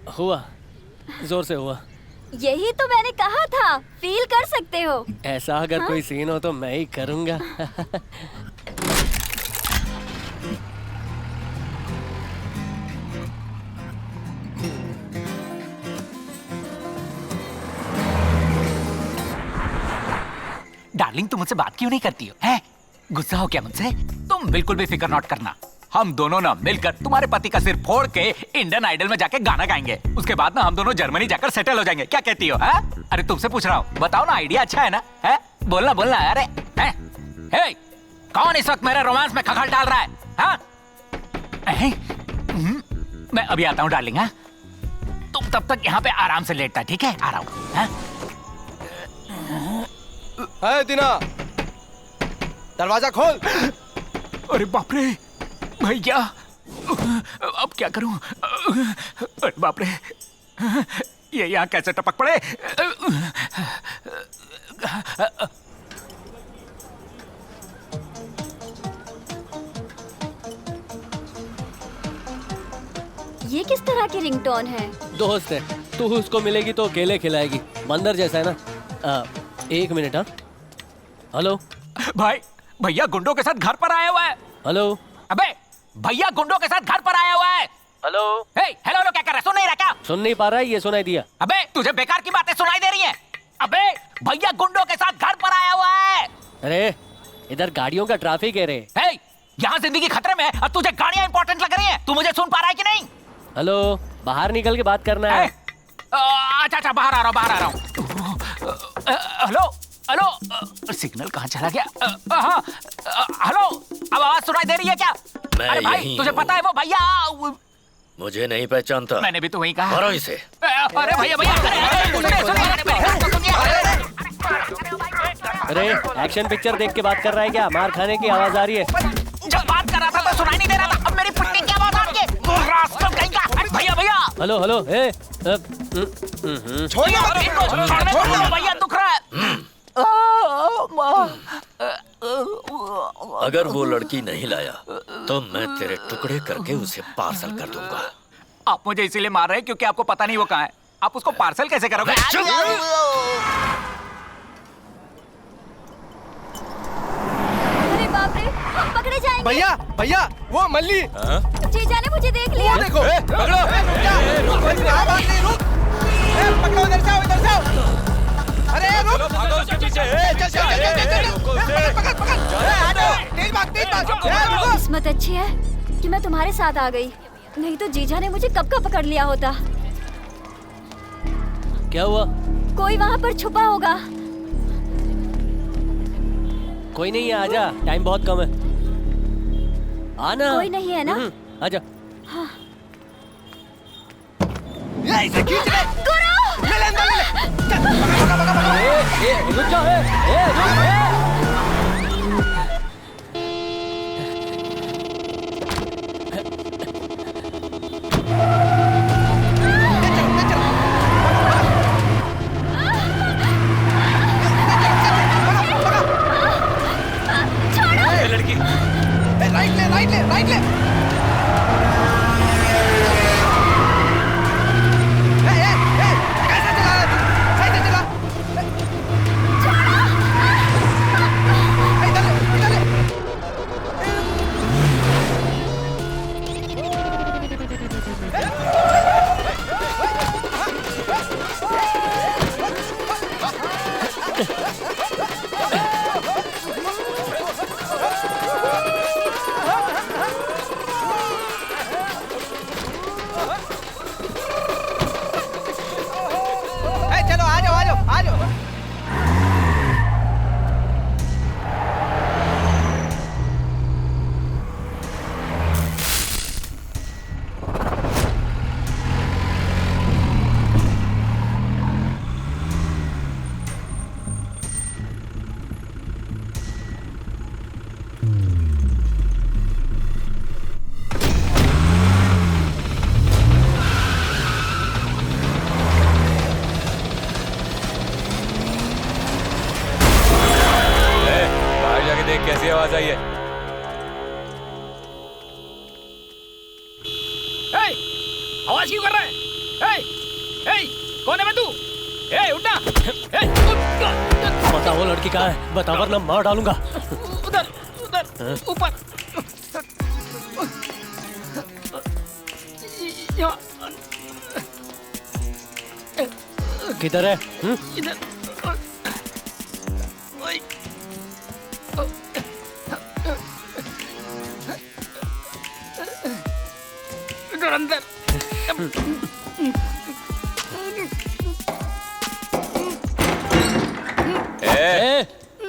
हुआ, जोर से हुआ। यही तो मैंने कहा था, फील कर सकते हो। ऐसा अगर कोई सीन हो तो मैं ही करूंगा। डार्लिंग तुम मुझसे बात क्यों नहीं करती हो? हैं? गुस्सा हो क्या मुझसे? तुम बिल्कुल भी फिक्र नॉट करना। हम दोनों ना मिलकर तुम्हारे पति का सिर फोड़ के इंडियन आइडल में जाके गाना गाएंगे। उसके बाद ना हम दोनों जर्मनी जाकर सेटल हो जाएंगे। क्या कहती हो? है? अरे तुमसे पूछ रहा हूँ, बताओ ना, आइडिया अच्छा है ना? है? बोलना बोलना। अरे है? हे, कौन इस वक्त मेरे रोमांस में खखल डाल रहा है? हाँ? मैं अभी आता हूँ डार्लिंग। हाँ, तुम तब तक यहाँ पे आराम से लेटता, ठीक है? आ रहा हूँ। है दीना, दरवाजा खोल। अरे बाप रे भैया, अब क्या करूं? अरे बाप रे, ये यहाँ कैसे टपक पड़े? ये किस तरह की रिंगटोन है? दोस्त है, तू उसको मिलेगी तो केले खिलाएगी। बंदर जैसा है ना। एक मिनट। हाँ, हेलो भाई, भैया गुंडों के साथ घर पर आया हुआ है। हेलो। अबे भैया गुंडों के साथ घर पर आया हुआ है। हेलो। हेलो हेलो, क्या कर रहा है? सुन नहीं रहा क्या? सुन नहीं पा रहा है? ये सुनाई दिया। अबे तुझे बेकार की बातें सुनाई दे रही हैं। अबे भैया गुंडों के साथ घर पर आया हुआ है। अरे इधर गाड़ियों का ट्रैफिक है रे। यहाँ जिंदगी खतरे में है और तुझे गाड़ियाँ इंपॉर्टेंट लग रही हैं। तू मुझे सुन पा रहा है कि नहीं? हेलो, बाहर निकल के बात करना है। अच्छा बाहर आ रहा हूँ। हेलो हेलो, सिग्नल कहाँ चला गया? हेलो, अब आवाज सुनाई दे रही है क्या? अरे भाई, तुझे पता है वो भैया? मुझे नहीं पहचानता। मैंने भी तो वही कहा। मारो इसे। अरे भैया, अरे एक्शन पिक्चर देख के बात कर रहा है क्या? मार खाने की आवाज आ रही है। जब बात कर रहा था तो सुनाई नहीं दे रहा था। अब मेरी फटने की आवाज आ रही है। भैया हेलो। छोड़िए भैया, दुख रहा है। अगर वो लड़की नहीं लाया तो मैं तेरे टुकड़े करके उसे पार्सल कर दूंगा। आप मुझे इसीलिए मार रहे हैं क्योंकि आपको पता नहीं वो कहाँ है। आप उसको पार्सल कैसे करोगे? अरे बाप रे, हम पकड़े जाएंगे। भैया वो मल्ली। जीजा ने मुझे देख लिया। देखो, पकड़ो। रुक। पकड़ो, इधर से आओ। अरे रुक। किस्मत अच्छी है कि मैं तुम्हारे साथ आ गई, नहीं तो जीजा ने मुझे कब का पकड़ लिया होता। क्या हुआ? कोई वहाँ पर छुपा होगा। कोई नहीं है, आजा, टाइम बहुत कम है। आना। कोई नहीं है ना? आजा। हाँ। इसे खींच ले। गुरु! ले रुक जा। लड़की, राइट ले। कैसे चला रहा तू? सही से चला। चलो आ जाओ। देख कैसी आवाज आई है। आवाज क्यों कर रहा है? कौन है मैं तू? उठना। बता वो लड़की कहाँ है? बता वरना मार डालूंगा। उधर ऊपर। किधर है? इधर। इधर अंदर।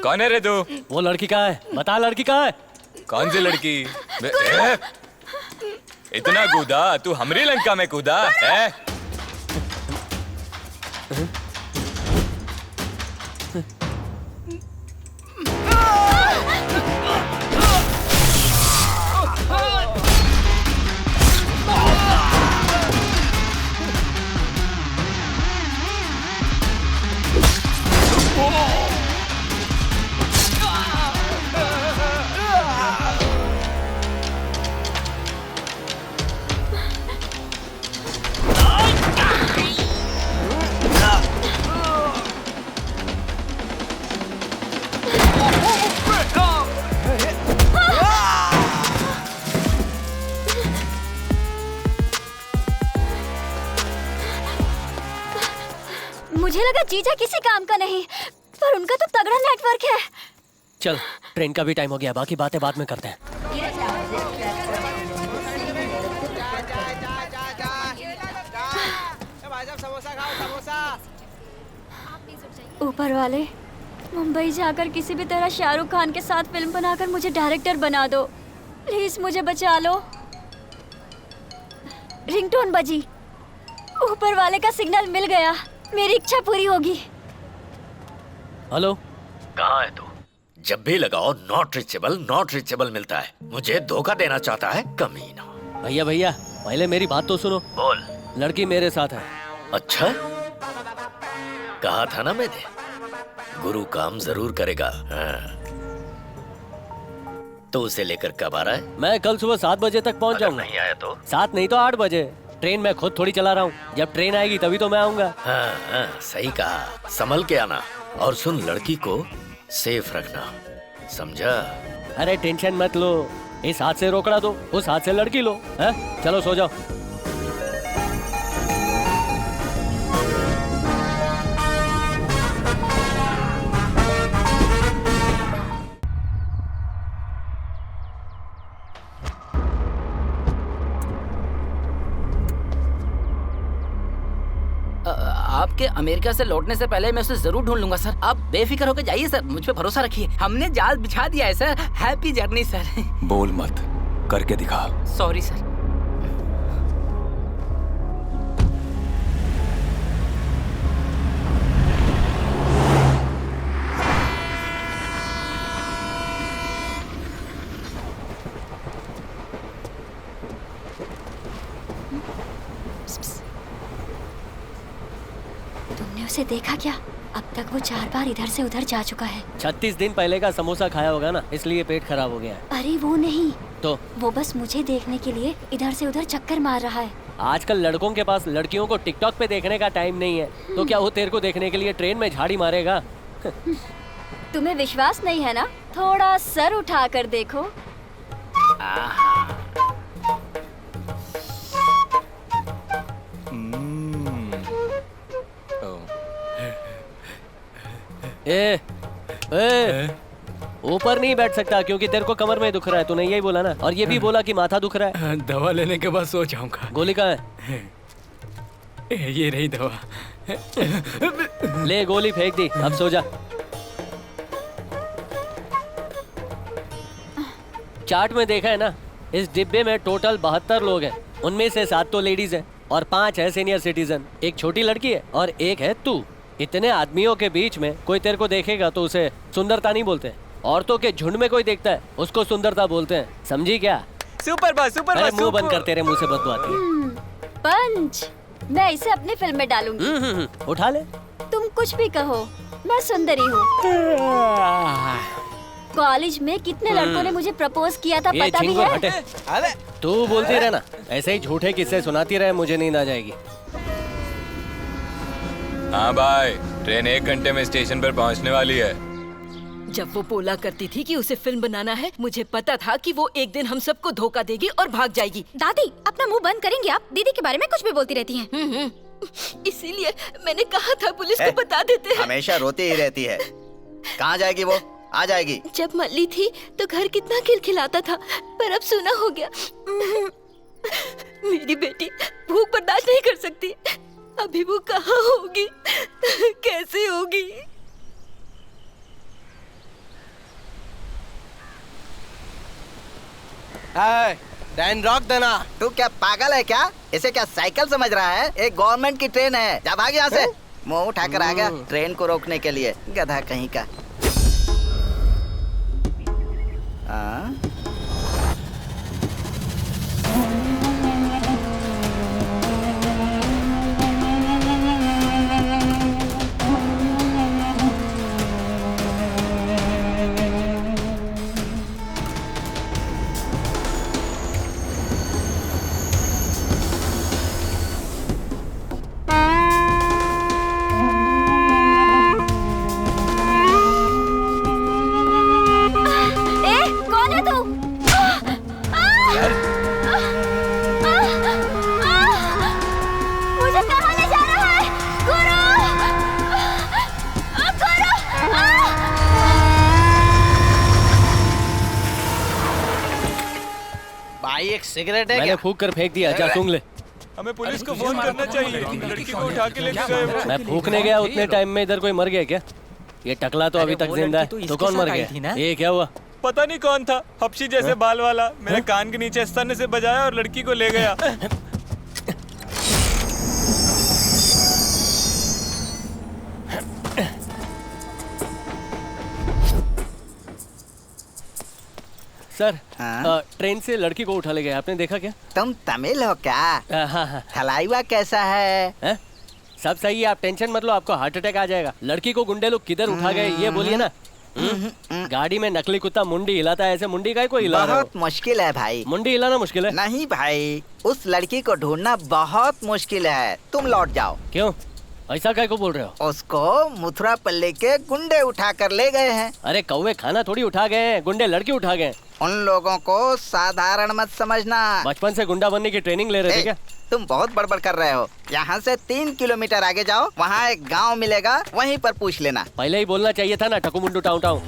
कौन है रे तू? वो लड़की कहाँ है? बता लड़की कहाँ है? कौन सी लड़की? इतना कूदा तू हमरी लंका में कूदा है? मुझे लगा जीजा किसी काम का नहीं, पर उनका तो तगड़ा नेटवर्क है। चल ट्रेन का भी टाइम हो गया, बाकी बातें बाद में करते हैं। ऊपर वाले, मुंबई जाकर किसी भी तरह शाहरुख खान के साथ फिल्म बनाकर मुझे डायरेक्टर बना दो। प्लीज मुझे बचा लो। रिंगटोन बजी। ऊपर वाले का सिग्नल मिल गया, मेरी इच्छा पूरी होगी। हेलो, कहाँ है तू? जब भी लगाओ नॉट रीचेबल मिलता है। मुझे धोखा देना चाहता है कमीना। भैया भैया पहले मेरी बात तो सुनो। बोल। लड़की मेरे साथ है। अच्छा, कहा था ना मैंने, गुरु काम जरूर करेगा। हाँ। तो उसे लेकर कब आ रहा है? मैं कल सुबह 7 बजे तक पहुंच जाऊंगा। नहीं आया तो? 7 नहीं तो 8 बजे। ट्रेन मैं खुद थोड़ी चला रहा हूँ, जब ट्रेन आएगी तभी तो मैं आऊंगा। हाँ, हाँ, सही कहा। संभल के आना, और सुन, लड़की को सेफ रखना, समझा? अरे टेंशन मत लो, इस हाथ से रोकड़ा दो, उस हाथ से लड़की लो। है? चलो सो जाओ। आपके अमेरिका से लौटने से पहले मैं उसे जरूर ढूंढ लूंगा सर। आप बेफिक्र होकर जाइए सर, मुझ पे भरोसा रखिए। हमने जाल बिछा दिया है सर। Happy journey sir. बोल मत, करके दिखा। Sorry sir. उसे देखा क्या? अब तक वो 4 बार इधर से उधर जा चुका है। 36 दिन पहले का समोसा खाया होगा ना, इसलिए पेट खराब हो गया है। अरे वो नहीं, तो वो बस मुझे देखने के लिए इधर से उधर चक्कर मार रहा है। आजकल लड़कों के पास लड़कियों को टिकटॉक पे देखने का टाइम नहीं है, तो क्या वो तेरे को देखने के लिए ट्रेन में झाड़ी मारेगा? तुम्हें विश्वास नहीं है ना? थोड़ा सर उठा कर देखो। ए, ऊपर नहीं बैठ सकता क्योंकि तेरे को कमर में दुख रहा है। तूने यही बोला ना, और ये भी बोला कि माथा दुख रहा है। दवा लेने के बाद सो जाऊंगा। गोली कहाँ है? ये रही दवा। ले गोली फेंक दी, अब सो जा। चार्ट में देखा है ना, इस डिब्बे में टोटल 72 लोग हैं। उनमें से 7 तो लेडीज हैं और 5 है सीनियर सिटीजन। एक छोटी लड़की है और एक है तू। इतने आदमियों के बीच में कोई तेरे को देखेगा तो उसे सुंदरता नहीं बोलते। औरतों के झुंड में कोई देखता है उसको सुंदरता बोलते हैं, समझी क्या? Super boss, super boss. मुंह बंद कर, तेरे मुंह से बदबू आती है। पंच, मैं इसे अपनी फिल्म में डालूंगी। उठा ले। तुम कुछ भी कहो, मैं सुंदरी हूँ। कॉलेज में कितने लड़कों ने मुझे प्रपोज किया था पता भी है? अरे तू बोलती रहे ना, ऐसे ही झूठे किस्से सुनाती रहे, मुझे नींद आ जाएगी। हाँ भाई, ट्रेन 1 घंटे में स्टेशन पर पहुंचने वाली है। जब वो बोला करती थी कि उसे फिल्म बनाना है, मुझे पता था कि वो एक दिन हम सबको धोखा देगी और भाग जाएगी। दादी, अपना मुंह बंद करेंगे आप? दीदी के बारे में कुछ भी बोलती रहती हैं। इसीलिए मैंने कहा था पुलिस को बता देते हैं। हमेशा रोती ही रहती है। कहाँ जाएगी वो? आ जाएगी। जब मल्ली थी तो घर कितना खिलखिलाता था, पर अब सूना हो गया। मेरी बेटी भूख बर्दाश्त नहीं कर सकती। अभी वो कहाँ होगी, कैसे होगी? ट्रेन रोक देना। तू क्या पागल है क्या? इसे क्या साइकिल समझ रहा है? एक गवर्नमेंट की ट्रेन है। जा भाग यहाँ से। मुंह उठाकर आ गया ट्रेन को रोकने के लिए, गधा कहीं का। सिगरेट है? मैंने फूंक कर फेंक दिया। जा सूंघ ले। हमें पुलिस को फोन करना चाहिए। लड़की को उठा के लेके गए वो। मैं फूंकने गया उतने टाइम में इधर कोई मर गया क्या? ये टकला तो अभी तक जिंदा है। तो कौन मर गया? ये क्या हुआ? पता नहीं कौन था, हपशी जैसे बाल वाला, मेरे कान के नीचे स्तन से बजाया और लड़की को ले गया। सर, ट्रेन से लड़की को उठा ले गए, आपने देखा क्या? तुम तमिल हो क्या? हाँ। थलाइवा कैसा है? सब सही है, आप टेंशन मत लो, आपको हार्ट अटैक आ जाएगा। लड़की को गुंडे लोग किधर उठा गए ये बोलिए ना। गाड़ी में नकली कुत्ता मुंडी हिलाता है, ऐसे मुंडी का कोई हिला रहा हो? बहुत मुश्किल है भाई। मुंडी हिलाना मुश्किल है? नहीं भाई, उस लड़की को ढूंढना बहुत मुश्किल है। तुम लौट जाओ। क्यों? ऐसा काय को बोल रहे हो? उसको मथुरा पल्ले के गुंडे उठा कर ले गए हैं। अरे कौवे खाना थोड़ी उठा गए हैं, गुंडे लड़की उठा गए। उन लोगों को साधारण मत समझना। बचपन से गुंडा बनने की ट्रेनिंग ले रहे थे क्या? तुम बहुत बड़बड़ कर रहे हो। यहाँ से 3 किलोमीटर आगे जाओ, वहाँ एक गांव मिलेगा, वहीं पर पूछ लेना। पहले ही बोलना चाहिए था ना, टकू मुंडू टाऊ टाऊ।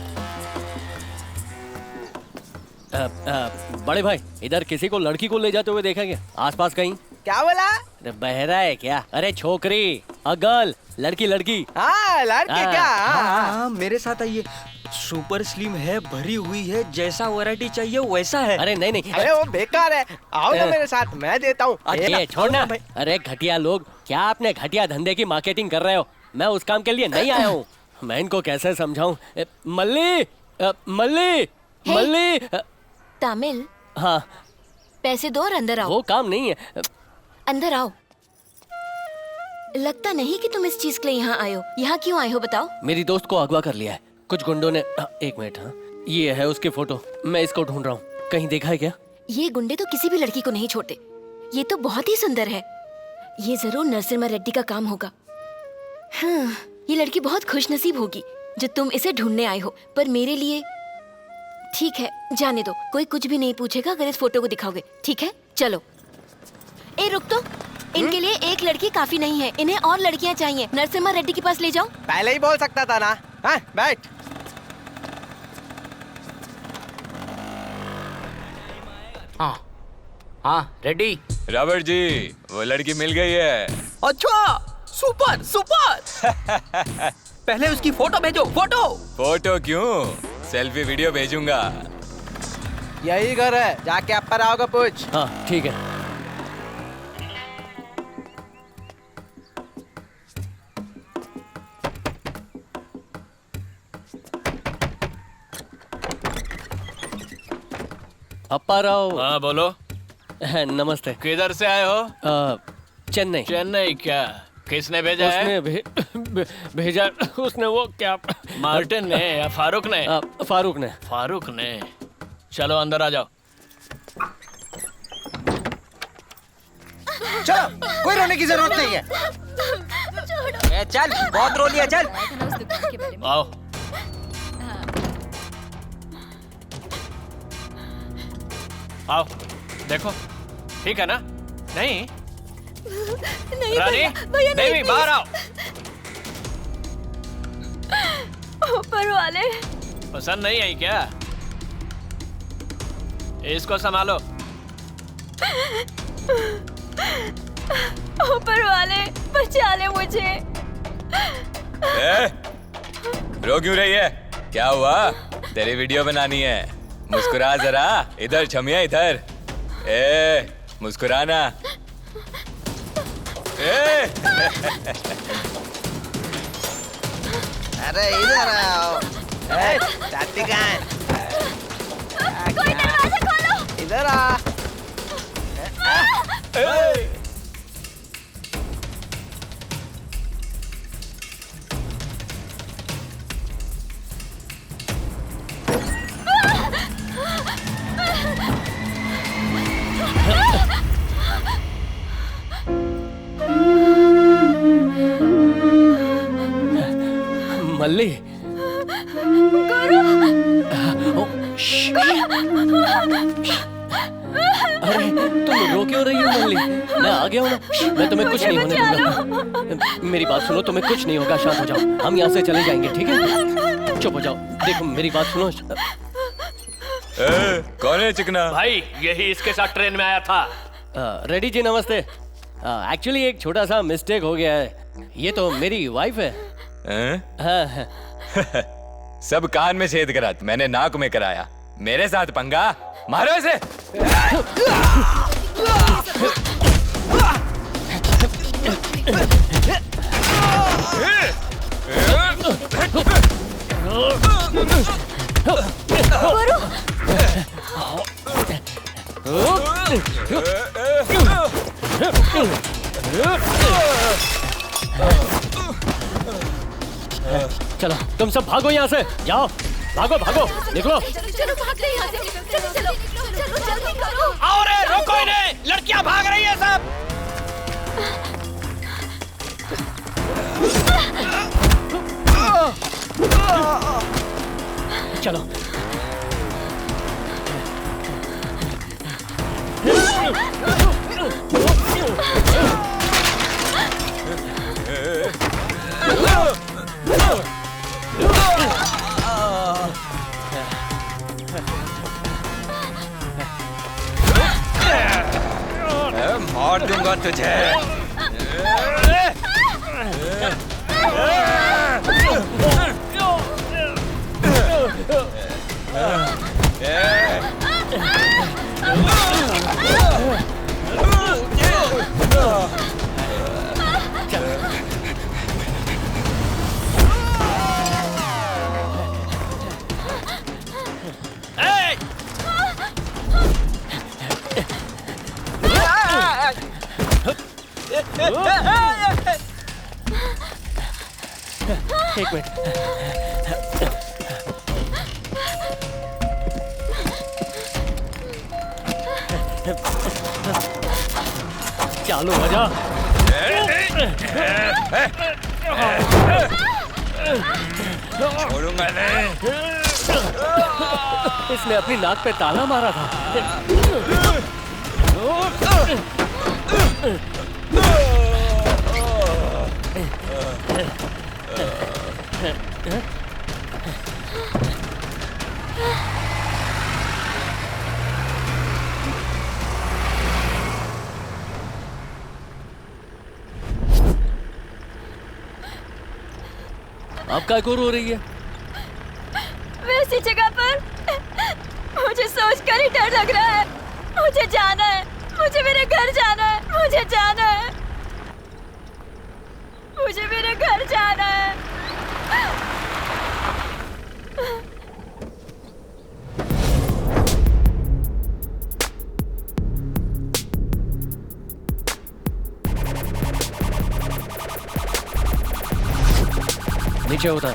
बड़े भाई, इधर किसी को लड़की को ले जाते हुए देखा क्या आसपास कहीं? क्या बोला? अरे बहरा है क्या? अरे छोकरी, गर्ल, लड़की लड़की। हाँ लड़की क्या? हाँ, मेरे साथ आइए। सुपर स्लिम है, भरी हुई है, जैसा वैरायटी चाहिए वैसा है। अरे नहीं। अरे वो बेकार है, आओ ना मेरे साथ, मैं देता हूँ। छोड़ना। अरे घटिया लोग, क्या आपने घटिया धंधे की मार्केटिंग कर रहे हो? मैं उस काम के लिए नहीं आया हूँ। मैं इनको कैसे समझाऊं? मल्ली मल्ली मल्ली। तामिल। हाँ। पैसे दो और अंदर आओ। वो काम नहीं है। अंदर आओ। लगता नहीं कि तुम इस चीज के लिए यहाँ आए हो। यहाँ क्यों आए हो बताओ? मेरी दोस्त को अगवा कर लिया है कुछ गुंडों ने। एक मिनट। हाँ, ये है उसकी फोटो, मैं इसको ढूंढ रहा हूँ। कहीं देखा है क्या? ये गुंडे तो किसी भी लड़की को नहीं छोड़ते। ये तो बहुत ही सुंदर है। ये जरूर नरसिम्हा रेड्डी का काम होगा। हाँ, ये लड़की बहुत खुशनसीब होगी जो तुम इसे ढूंढने आए हो। पर मेरे लिए ठीक है, जाने दो। कोई कुछ भी नहीं पूछेगा अगर इस फोटो को दिखाओगे। ठीक है, चलो। ए रुक तो, इनके लिए एक लड़की काफी नहीं है, इन्हें और लड़कियां चाहिए। नरसिम्हा रेड्डी के पास ले जाओ। पहले ही बोल सकता था ना। हाँ, बैठ। हाँ रेड्डी। रॉबर्ट जी, वो लड़की मिल गई है। अच्छा, सुपर सुपर। पहले उसकी फोटो भेजो। फोटो क्यों, सेल्फी वीडियो भेजूंगा। यही घर है, जाके आप पर आओगे पूछ। हाँ ठीक है। अप्पा राव। हाँ बोलो। नमस्ते। किधर से आए हो? चेन्नई। चेन्नई क्या? किसने भेजा है? भेजा उसने। वो क्या मार्टिन ने या फारूक ने? फारूक ने। चलो अंदर आ जाओ। चलो, कोई रोने की जरूरत नहीं है। ए, चल, बहुत रो लिया, चल। आओ। आओ, देखो, ठीक है ना? नहीं? रानी, देवी बाहर आओ। ऊपर वाले, पसंद नहीं आई क्या? इसको संभालो। ऊपर वाले बचा ले मुझे। रो क्यों रही है? क्या हुआ? तेरी वीडियो बनानी है, मुस्कुरा जरा। इधर छमिया, इधर। मुस्कुराना। अरे इधर आओ। चाची कहाँ है? कोई दरवाजा खोलो। इधर आ। मल्ली। गुरु। अरे तुम रो क्यों रही हो मल्ली? मैं आ गया हूँ ना, मैं तुम्हें कुछ नहीं होने दूंगा। मेरी बात सुनो, तुम्हें कुछ नहीं होगा, शांत हो जाओ। हम यहाँ से चले जाएंगे, ठीक है? चुप हो जाओ। देखो मेरी बात सुनो। कौन है चिकना? भाई यही इसके साथ ट्रेन में आया था। रेड्डी जी नमस्ते। एक्चुअली एक छोटा सा मिस्टेक हो गया है। ये तो मेरी वाइफ है। हाँ। सब कान में छेद करा, मैंने नाक में कराया। मेरे साथ पंगा, मारो इसे। चलो तुम सब भागो यहाँ से, जाओ भागो भागो, निकलो। चलो भागते यहाँ से, चलो चलो चलो जल्दी करो। आओ रे, रोको इन्हें, लड़कियां भाग रही है सब। चलो मार दूंगा तुझे। एक मिनट। चालू हो जा। छोड़ूंगा नहीं। इसने अपनी नाक पे ताला मारा था। अब क्या क्यों रो रही है? वैसी जगह पर मुझे सोचकर ही डर लग रहा है। मुझे जाना है, मुझे मेरे घर जाना है, मुझे जाना है, मुझे मेरे घर जाना है। नीचे होता है।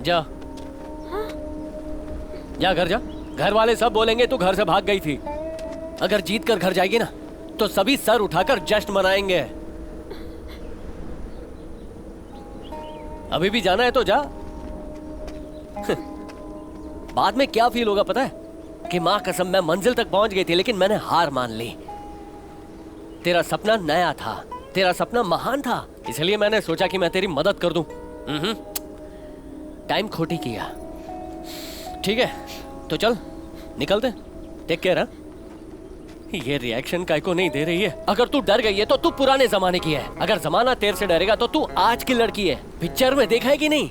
जा जा घर जा। घर वाले सब बोलेंगे तू घर से भाग गई थी। अगर जीत कर घर जाएगी ना तो सभी सर उठाकर जश्न मनाएंगे। अभी भी जाना है तो जा। बाद में क्या फील होगा पता है? कि मां कसम मैं मंजिल तक पहुंच गई थी लेकिन मैंने हार मान ली। तेरा सपना नया था, तेरा सपना महान था, इसलिए मैंने सोचा कि मैं तेरी मदद कर दूं। टाइम खोटी किया। ठीक है तो चल निकलते। Take care. हाँ, ये रिएक्शन काय को नहीं दे रही है। अगर तू डर गई है तो तू पुराने जमाने की है। अगर जमाना तेरे से डरेगा तो तू आज की लड़की है। पिक्चर में देखा है कि नहीं?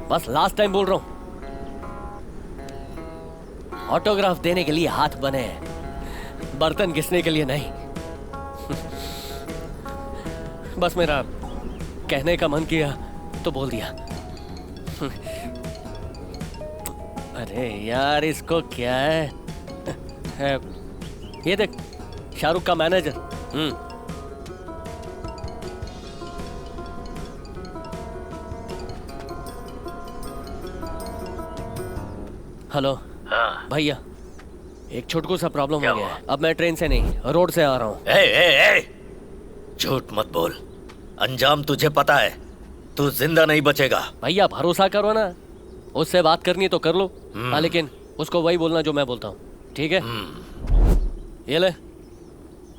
बस लास्ट टाइम बोल रहा हूं, ऑटोग्राफ देने के लिए हाथ बने हैं, बर्तन घिसने के लिए नहीं। बस मेरा कहने का मन किया तो बोल दिया। अरे यार इसको क्या है? ये देख, शाहरुख का मैनेजर। हेलो। हाँ भैया, एक छोटू सा प्रॉब्लम हो गया है। अब मैं ट्रेन से नहीं, रोड से आ रहा हूँ। झूठ मत बोल, अंजाम तुझे पता है, तू जिंदा नहीं बचेगा। भैया भरोसा करो ना, उससे बात करनी है तो कर लो। हाँ लेकिन उसको वही बोलना जो मैं बोलता हूँ, ठीक है? ये ले,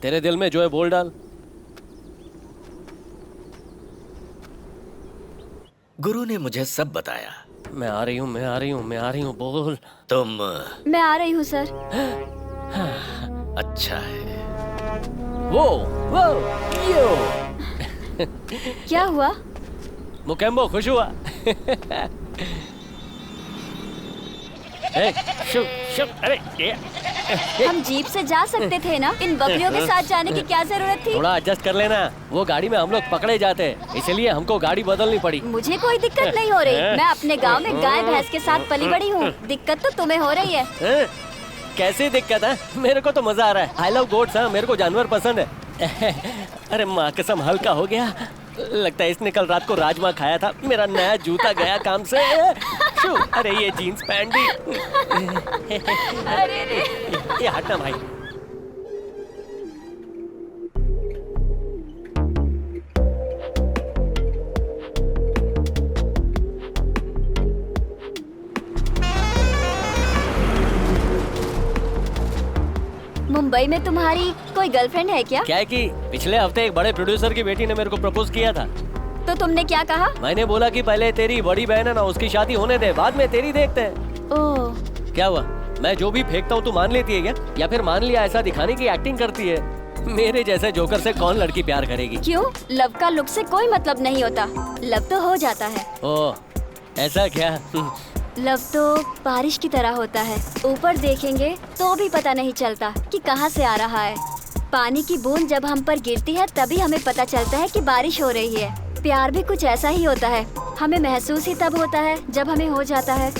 तेरे दिल में जो है बोल डाल। गुरु ने मुझे सब बताया। मैं आ रही हूँ, मैं आ रही हूँ, मैं आ रही हूँ, बोल। तुम? मैं आ रही हूँ सर। अच्छा है। वो यो। क्या हुआ? मुकेम्बो खुश हुआ। अरे हम जीप से जा सकते थे ना, इन बकरियों के साथ जाने की क्या जरूरत थी? थोड़ा एडजस्ट कर लेना, वो गाड़ी में हम लोग पकड़े जाते, इसलिए हमको गाड़ी बदलनी पड़ी। मुझे कोई दिक्कत नहीं हो रही, मैं अपने गांव में गाय भैंस के साथ पली बड़ी हूँ। दिक्कत तो तुम्हें हो रही है। कैसी दिक्कत है? मेरे को तो मजा आ रहा है। आई लव गोट्स, मेरे को जानवर पसंद है। अरे माँ कसम, हल्का हो गया। लगता है इसने कल रात को राजमा खाया था। मेरा नया जूता गया काम से। अरे ये जीन्स पैंट भी। अरे रे। ये हटना भाई। मुंबई में तुम्हारी कोई गर्लफ्रेंड है क्या? क्या है कि पिछले हफ्ते एक बड़े प्रोड्यूसर की बेटी ने मेरे को प्रपोज किया था। तो तुमने क्या कहा? मैंने बोला कि पहले तेरी बड़ी बहन है ना, उसकी शादी होने दे, बाद में तेरी देखते हैं। ओह। क्या हुआ? मैं जो भी फेंकता हूँ तू मान लेती है क्या? या फिर मान लिया ऐसा दिखाने की एक्टिंग करती है? मेरे जैसे जोकर से कौन लड़की प्यार करेगी? क्यों? लव का लुक से कोई मतलब नहीं होता, लव तो हो जाता है। ओह, ऐसा क्या? लव तो बारिश की तरह होता है, ऊपर देखेंगे तो भी पता नहीं चलता कि कहाँ से आ रहा है। पानी की बूंद जब हम पर गिरती है तभी हमें पता चलता है कि बारिश हो रही है। प्यार भी कुछ ऐसा ही होता है, हमें महसूस ही तब होता है जब हमें हो जाता है।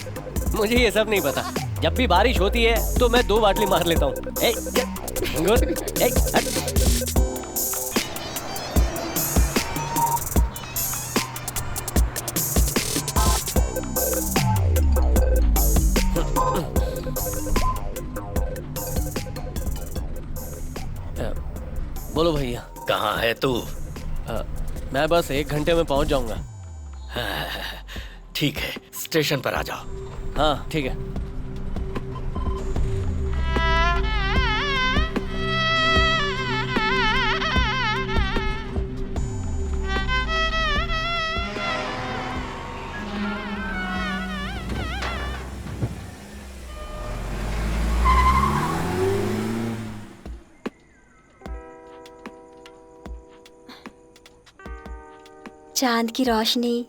मुझे ये सब नहीं पता। जब भी बारिश होती है तो मैं 2 बाटली मार लेता हूँ। बोलो भैया। कहाँ है तू? मैं बस 1 घंटे में पहुंच जाऊंगा। ठीक है, स्टेशन पर आ जाओ। हाँ ठीक है। चांद की रोशनी,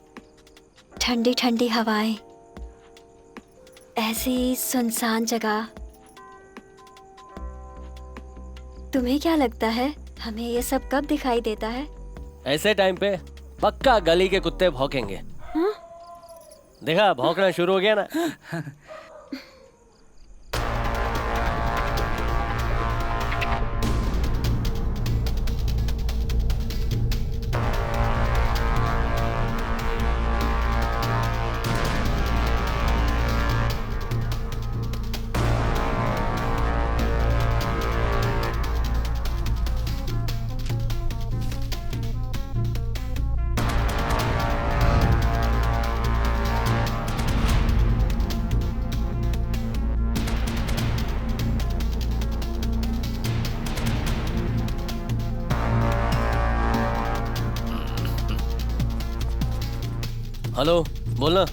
ठंडी ठंडी हवाएं, ऐसी सुनसान जगह। तुम्हें क्या लगता है हमें ये सब कब दिखाई देता है? ऐसे टाइम पे पक्का गली के कुत्ते भौंकेंगे। देखा, भौंकना शुरू हो गया ना। हेलो, बोलना।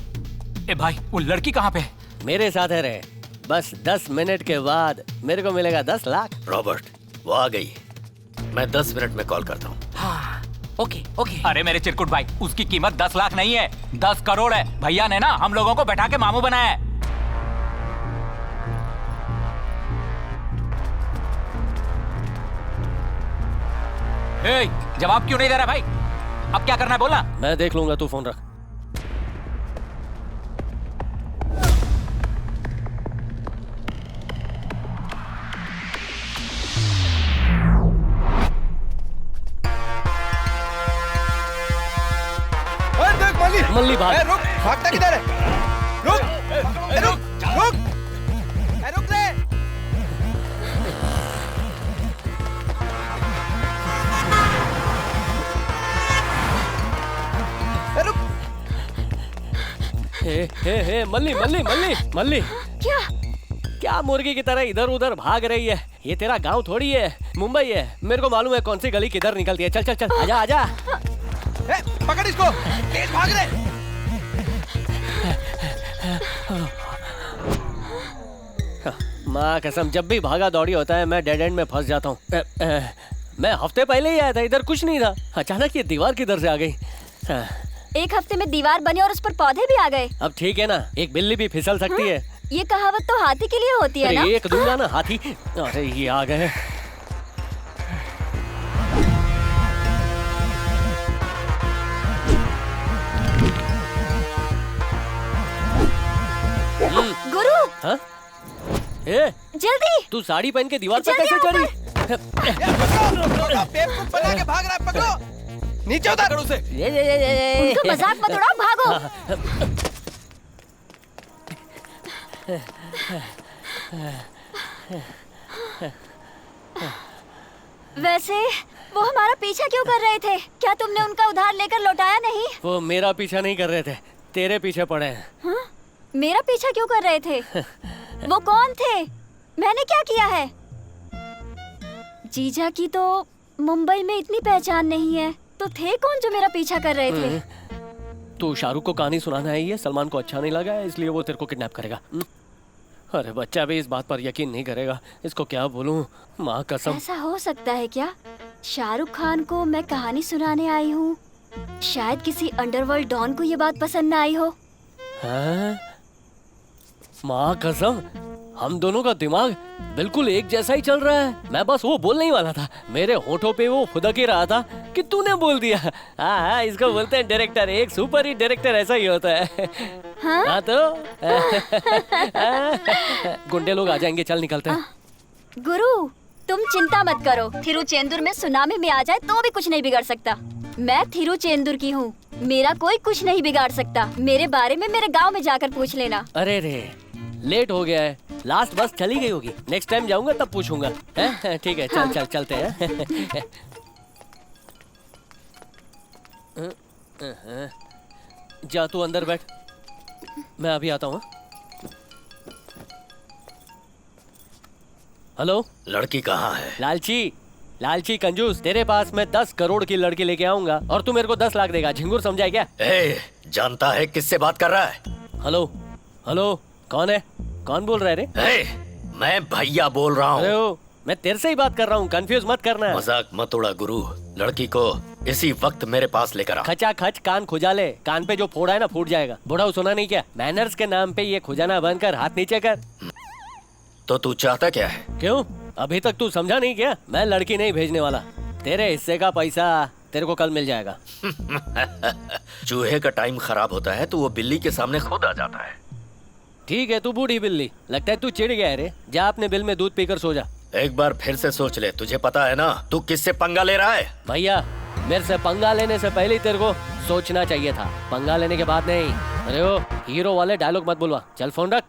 ए भाई, वो लड़की कहाँ पे है? मेरे साथ है रे। बस 10 मिनट के बाद मेरे को मिलेगा 10 लाख। रॉबर्ट, वो आ गई। मैं 10 मिनट में कॉल करता हूँ। हाँ, ओके ओके। अरे मेरे चिरकुट भाई, उसकी कीमत 10 लाख नहीं है, 10 करोड़ है। भैया ने ना हम लोगों को बैठा के मामू बनाया है। जवाब क्यों नहीं दे रहा भाई? अब क्या करना है बोलना। मैं देख लूंगा, तू फोन रख। देख मल्ली, मल्ली भाग। रुक, भागता किधर है? रुक, रुक, रुक, रुक ले। हे मल्ली मल्ली मल्ली मल्ली, क्या मुर्गी की तरह इधर उधर भाग रही है? ये तेरा गांव थोड़ी है, मुंबई है। मेरे को मालूम है कौन सी गली किधर निकलती है। चल चल चल, आजा आजा। पकड़ इसको, तेज भाग रहे। माँ कसम, जब भी भागा दौड़ी होता है मैं डेड एंड में फंस जाता हूँ। मैं हफ्ते पहले ही आया था, इधर कुछ नहीं था। अचानक ये दीवार किधर से आ गई? एक हफ्ते में दीवार बनी और उस पर पौधे भी आ गए। अब ठीक है ना, एक बिल्ली भी फिसल सकती है। ये कहावत तो हाथी के लिए होती है ना? एक दूंगा ना हाथी। अरे ये आ गए। गुरु, हाँ? ए, जल्दी। तू साड़ी पहन के दीवार पर कैसे चढ़ी? बेवकूफ बना के भाग रहा है, पकड़ो। नीचे उतार उसे। उनका मजाक मत उड़ाओ, भागो। वैसे वो हमारा पीछा क्यों कर रहे थे? क्या तुमने उनका उधार लेकर लौटाया नहीं? वो मेरा पीछा नहीं कर रहे थे, तेरे पीछे पड़े हैं। हाँ? मेरा पीछा क्यों कर रहे थे? वो कौन थे? मैंने क्या किया है? जीजा की तो मुंबई में इतनी पहचान नहीं है, तो थे कौन जो मेरा पीछा कर रहे थे? तू शाहरुख को कहानी सुनाना है, ये सलमान को अच्छा नहीं लगा है, इसलिए वो तेरे को किडनैप करेगा। अरे बच्चा भी इस बात पर यकीन नहीं करेगा, इसको क्या बोलूं? माँ कसम। ऐसा हो सकता है क्या? शाहरुख खान को मैं कहानी सुनाने आई हूँ, शायद किसी अंडरवर्ल्ड डॉन को ये बात पसंद न आई हो। हाँ? माँ कसम, हम दोनों का दिमाग बिल्कुल एक जैसा ही चल रहा है। मैं बस वो बोलने ही वाला था, मेरे होठों पे वो फुदक ही रहा था कि तूने बोल दिया। हाँ, इसको बोलते हैं डायरेक्टर। एक सुपर हिट डायरेक्टर ऐसा ही होता है। हाँ तो गुंडे लोग आ जाएंगे, चल निकलते हैं। गुरु, तुम चिंता मत करो, थिरुचेंदुर में सुनामी में आ जाए तो भी कुछ नहीं बिगड़ सकता। मैं थिरुचेंदुर की हूँ, मेरा कोई कुछ नहीं बिगाड़ सकता। मेरे बारे में मेरे गाँव में जाकर पूछ लेना। अरे रे, लेट हो गया है, लास्ट बस चली गई होगी। नेक्स्ट टाइम जाऊंगा तब पूछूंगा। ठीक है, चल चल चलते हैं। जा तू अंदर बैठ, मैं अभी आता हूँ। हेलो, लड़की कहाँ है? लालची, लालची कंजूस, तेरे पास मैं 10 करोड़ की लड़की लेके आऊंगा और तू मेरे को 10 लाख देगा। झिंगुर समझा है क्या? जानता है किससे बात कर रहा है? हेलो हेलो, कौन है? कौन बोल रहा है रे? मैं भैया बोल रहा हूँ। मैं तेरे से ही बात कर रहा हूँ, कंफ्यूज मत करना। मजाक मत उड़ा गुरु, लड़की को इसी वक्त मेरे पास लेकर आ। खचा खच कान खुजा ले, कान पे जो फोड़ा है ना फूट जाएगा। बुढ़ा सुना नहीं क्या? मैनर्स के नाम पे ये खुजाना बंद कर, हाथ नीचे कर। तो तू चाहता क्या है? क्यों, अभी तक तू समझा नहीं क्या? मैं लड़की नहीं भेजने वाला, तेरे हिस्से का पैसा तेरे को कल मिल जाएगा। चूहे का टाइम खराब होता है तो वो बिल्ली के सामने खुद आ जाता है। ठीक है, तू बूढ़ी बिल्ली, लगता है तू चिढ़ गया है रे। जा अपने बिल में दूध पीकर सो जा। एक बार फिर से सोच ले, तुझे पता है ना तू किससे पंगा ले रहा है? भैया, मेरे से पंगा लेने से पहले ही तेरे को सोचना चाहिए था, पंगा लेने के बाद नहीं। अरे वो हीरो वाले डायलॉग मत बुलवा, चल फोन रख।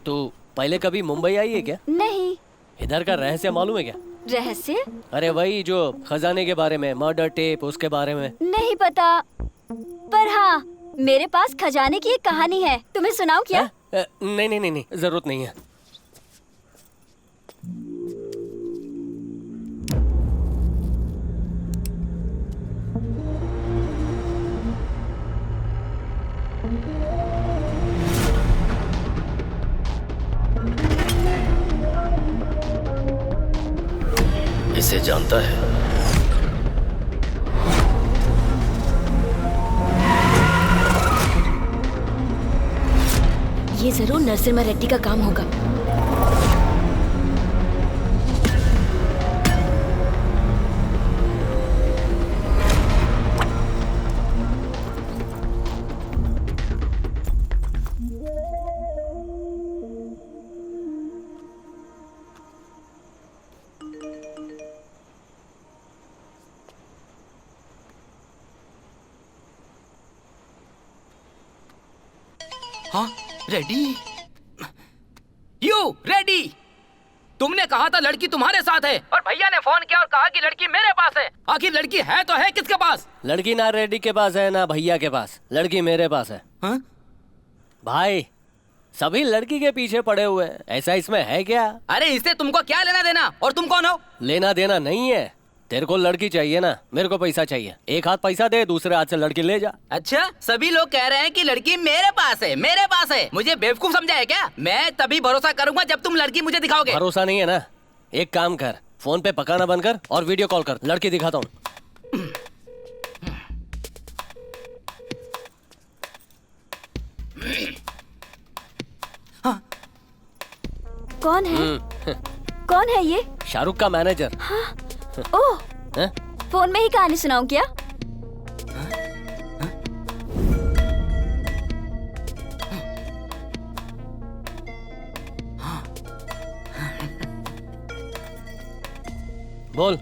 तू पहले कभी मुंबई आई है क्या? नहीं। इधर का रहस्य मालूम है क्या? रहस्य? अरे वही जो खजाने के बारे में, मर्डर टेप, उसके बारे में। नहीं पता, पर हाँ मेरे पास खजाने की एक कहानी है, तुम्हें सुनाऊं क्या? नहीं नहीं नहीं नहीं, जरूरत नहीं है। इसे जानता है? ये जरूर नरसिम्हा रेड्डी का काम होगा। हाँ, रेडी? You ready? तुमने कहा था लड़की तुम्हारे साथ है और भैया ने फोन किया और कहा कि लड़की मेरे पास है। आखिर लड़की है तो है किसके पास? लड़की ना रेड्डी के पास है ना भैया के पास, लड़की मेरे पास है। हाँ? भाई सभी लड़की के पीछे पड़े हुए हैं, ऐसा इसमें है क्या? अरे इससे तुमको क्या लेना देना? और तुम कौन हो? लेना देना नहीं है, तेरे को लड़की चाहिए ना, मेरे को पैसा चाहिए। एक हाथ पैसा दे, दूसरे हाथ से लड़की ले जा। अच्छा, सभी लोग कह रहे हैं कि लड़की मेरे पास है, मेरे पास है। मुझे बेवकूफ समझा है क्या? मैं तभी भरोसा करूंगा जब तुम लड़की मुझे दिखाओगे। भरोसा नहीं है ना? एक काम कर, फोन पे पकाना बंद कर और वीडियो कॉल कर, लड़की दिखाता हूँ। कौन है? कौन है ये? शाहरुख का मैनेजर। हाँ? ओह, फोन में ही कहानी सुनाऊं क्या? बोल।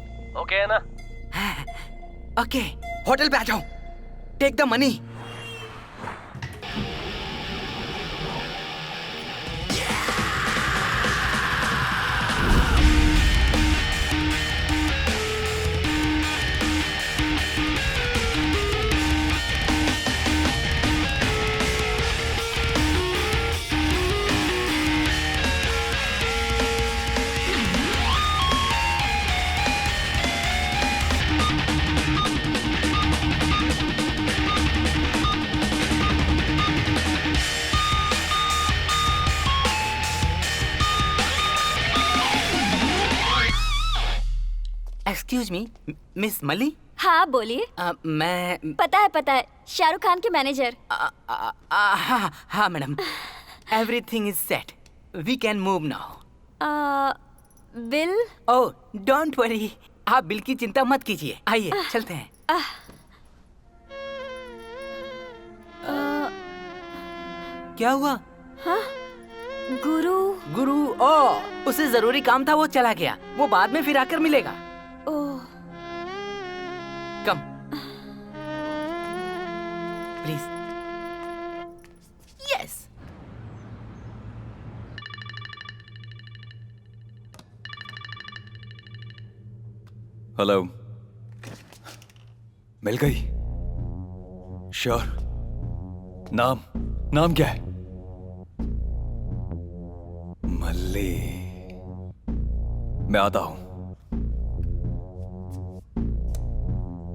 ओके है ना? ओके, होटल पे आ जाओ। Take the money. Excuse me, miss मली? हाँ बोलिए। मैं पता है, शाहरुख खान के मैनेजर। हाँ madam, everything is set, we can move now. Bill? Oh don't worry, आप बिल की चिंता मत कीजिए। आइए चलते हैं। क्या हुआ? हाँ? गुरु? ओह, उसे जरूरी काम था, वो चला गया। वो बाद में फिर आकर मिलेगा। ओह, कम प्लीज। यस। हेलो, मिल गई? श्योर? नाम क्या है? मल्ली। मैं आता हूं।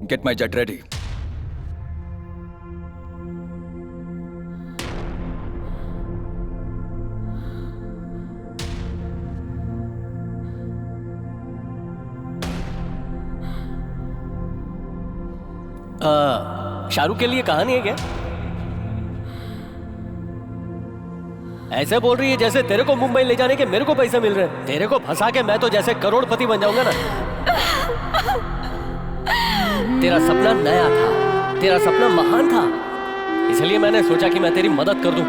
Get my jet ready. Shahrukh के लिए कहानी है क्या? ऐसे बोल रही है जैसे तेरे को मुंबई ले जाने के मेरे को पैसे मिल रहे हैं। तेरे को फंसा के मैं तो जैसे करोड़पति बन जाऊंगा ना। तेरा सपना नया था, तेरा सपना महान था, इसलिए मैंने सोचा कि मैं तेरी मदद कर दूं।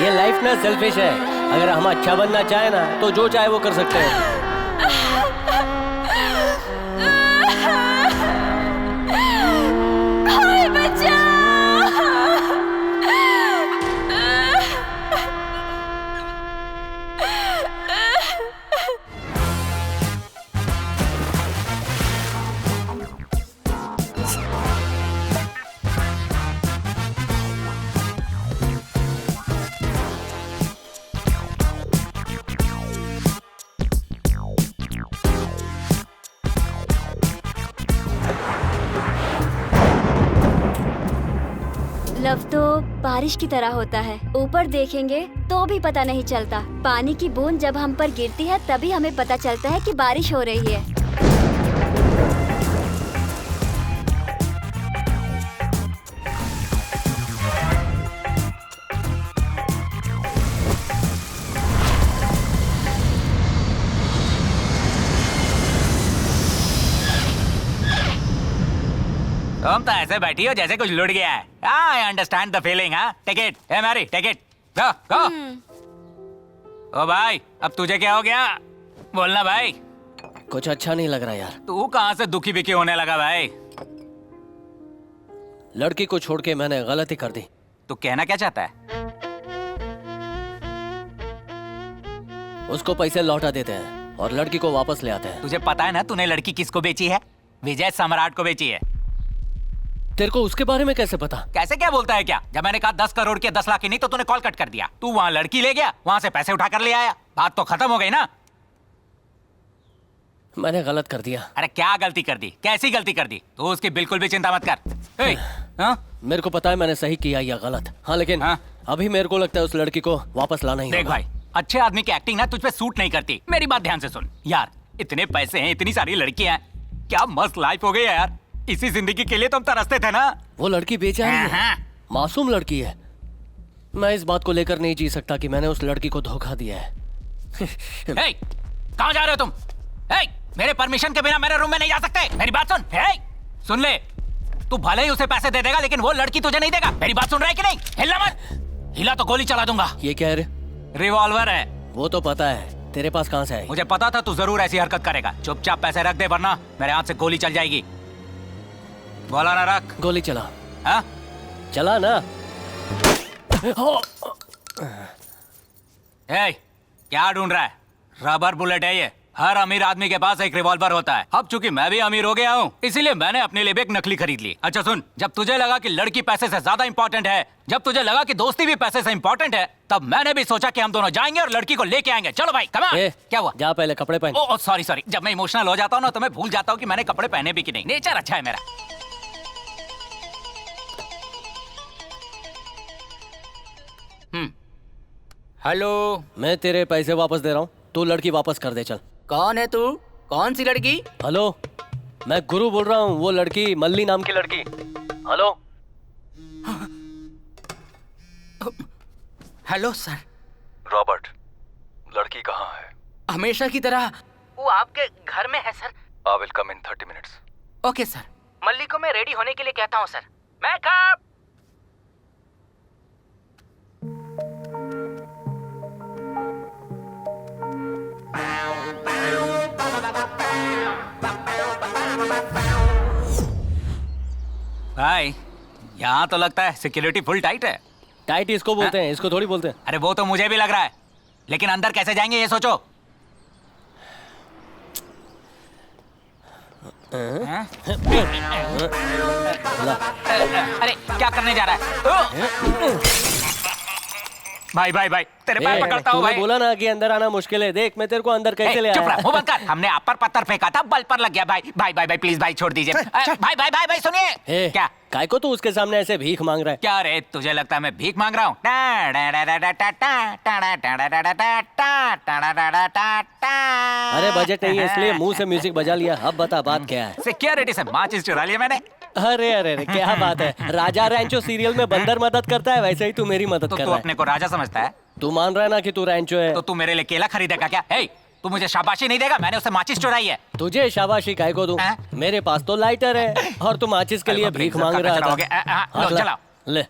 ये लाइफ ना सेल्फिश है। अगर हम अच्छा बनना चाहे ना तो जो चाहे वो कर सकते हैं। लव तो बारिश की तरह होता है, ऊपर देखेंगे तो भी पता नहीं चलता। पानी की बूंद जब हम पर गिरती है तभी हमें पता चलता है कि बारिश हो रही है। तुम तो ऐसे बैठी हो जैसे कुछ लुट गया है। I understand the feeling. हाँ, take it. Hey Mary, take it. Go go. ओ भाई, अब तुझे क्या हो गया? बोलना भाई। कुछ अच्छा नहीं लग रहा यार। तू कहाँ से दुखी बिखी होने लगा भाई? लड़की को छोड़ के मैंने गलती कर दी। तू कहना क्या चाहता है? उसको पैसे लौटा देते हैं और लड़की को वापस ले आते हैं। तुझे पता है ना तूने लड़की किसको बेची है? विजय सम्राट को बेची है। तेरे को उसके बारे में कैसे पता? कैसे क्या बोलता है क्या? जब मैंने कहा 10 करोड़ के 10 लाख की नहीं तो तूने कॉल कट कर दिया। तू वहाँ लड़की ले गया, वहाँ से पैसे उठा कर ले आया। बात तो खत्म हो गई ना? मैंने गलत कर दिया। अरे क्या गलती कर दी? कैसी गलती कर दी? तू उसकी बिल्कुल भी चिंता मत कर। मेरे को पता है मैंने सही किया या गलत। हाँ लेकिन अभी मेरे को लगता है उस लड़की को वापस लाना ही देख भाई, अच्छे आदमी की एक्टिंग ना तुझ पे सूट नहीं करती। मेरी बात ध्यान से सुन यार। इतने पैसे हैं, इतनी सारी लड़कियां हैं, क्या मस्त लाइफ हो गई है यार। इसी जिंदगी के लिए तो हम तरसते थे ना। वो लड़की बेचारी है, मासूम लड़की है। मैं इस बात को लेकर नहीं जी सकता कि मैंने उस लड़की को धोखा दिया है। कहाँ जा रहे हो तुम? मेरे परमिशन के बिना मेरे रूम में नहीं जा सकते। मेरी बात सुन। सुन ले, तू भले ही उसे पैसे दे देगा लेकिन वो लड़की तुझे नहीं देगा। मेरी बात सुन रहा है कि नहीं? हिलना मत। हिला तो गोली चला दूंगा। ये क्या है? रिवॉल्वर है। वो तो पता है, तेरे पास कहाँ से है? मुझे पता था तू जरूर ऐसी हरकत करेगा। चुपचाप पैसे रख दे वरना मेरे हाथ से गोली चल जाएगी। बोला ना रख। गोली चला। हाँ? चला ना। क्या ढूंढ रहा है? रबर बुलेट है ये। हर अमीर आदमी के पास एक रिवॉल्वर होता है। अब चूंकि मैं भी अमीर हो गया हूँ इसीलिए मैंने अपने लिए भी एक नकली खरीद ली। अच्छा सुन, जब तुझे लगा कि लड़की पैसे से ज्यादा इंपॉर्टेंट है, जब तुझे लगा कि दोस्ती भी पैसे से इंपॉर्टेंट है, तब मैंने भी सोचा कि हम दोनों जाएंगे और लड़की को लेके आएंगे। चलो भाई, कम ऑन। क्या हुआ? जा पहले कपड़े पहन। ओह सॉरी सॉरी, जब मैं इमोशनल हो जाता हूँ ना तो मैं भूल जाता हूँ कि मैंने कपड़े पहने भी कि नहीं। नेचर अच्छा है मेरा। हेलो। मैं तेरे पैसे वापस दे रहा हूँ, तू लड़की वापस कर दे। चल। कौन है तू? कौन सी लड़की? हेलो, मैं गुरु बोल रहा हूँ। वो लड़की, मल्ली नाम की लड़की। हेलो। Hello sir. रॉबर्ट, लड़की कहाँ है? हमेशा की तरह वो आपके घर में है sir. I will come in 30 minutes. Okay sir. Malli को मैं रेडी होने के लिए कहता हूँ सर। मैं कब? भाई, यहाँ तो लगता है सिक्योरिटी फुल टाइट है। टाइट इसको बोलते हैं, इसको थोड़ी बोलते हैं। अरे वो तो मुझे भी लग रहा है, लेकिन अंदर कैसे जाएंगे ये सोचो। अरे क्या करने जा रहा है? भाई भाई भाई, तेरे पैर पकड़ता हूँ भाई। बोला ना कि अंदर आना मुश्किल है। देख मैं तेरे को अंदर कैसे ले आया। चुप रह, मुंह बंद कर। हमने आप पर पत्थर फेंका था, बल पर लग गया भाई। भाई भाई भाई प्लीज भाई छोड़ दीजिए। भाई भाई भाई भाई सुनिए। क्या? काय को तू उसके सामने ऐसे भीख मांग रहा है? क्या रे, तुझे लगता है मैं भीख मांग रहा हूँ? अरे बजट नहीं है इसलिए मुंह से म्यूजिक बजा लिया। अब बता बात क्या है? सिक्योरिटी से माचिस चुरा लिया मैंने। अरे अरे अरे क्या बात है। राजा रैंचो सीरियल में बंदर मदद करता है, वैसे ही तू मेरी मदद कर रहा है। तू अपने को राजा समझता है? तू मान रहा है ना कि तू रैंचो है? तो तू मेरे लिए केला खरीदेगा क्या? तू मुझे शाबाशी नहीं देगा? मैंने उसे माचिस चुराई है। तुझे शाबाशी काय को दूं? मेरे पास तो लाइटर है और तू माचिस के लिए भीख मांग रहा था। लो चलाओ। ले।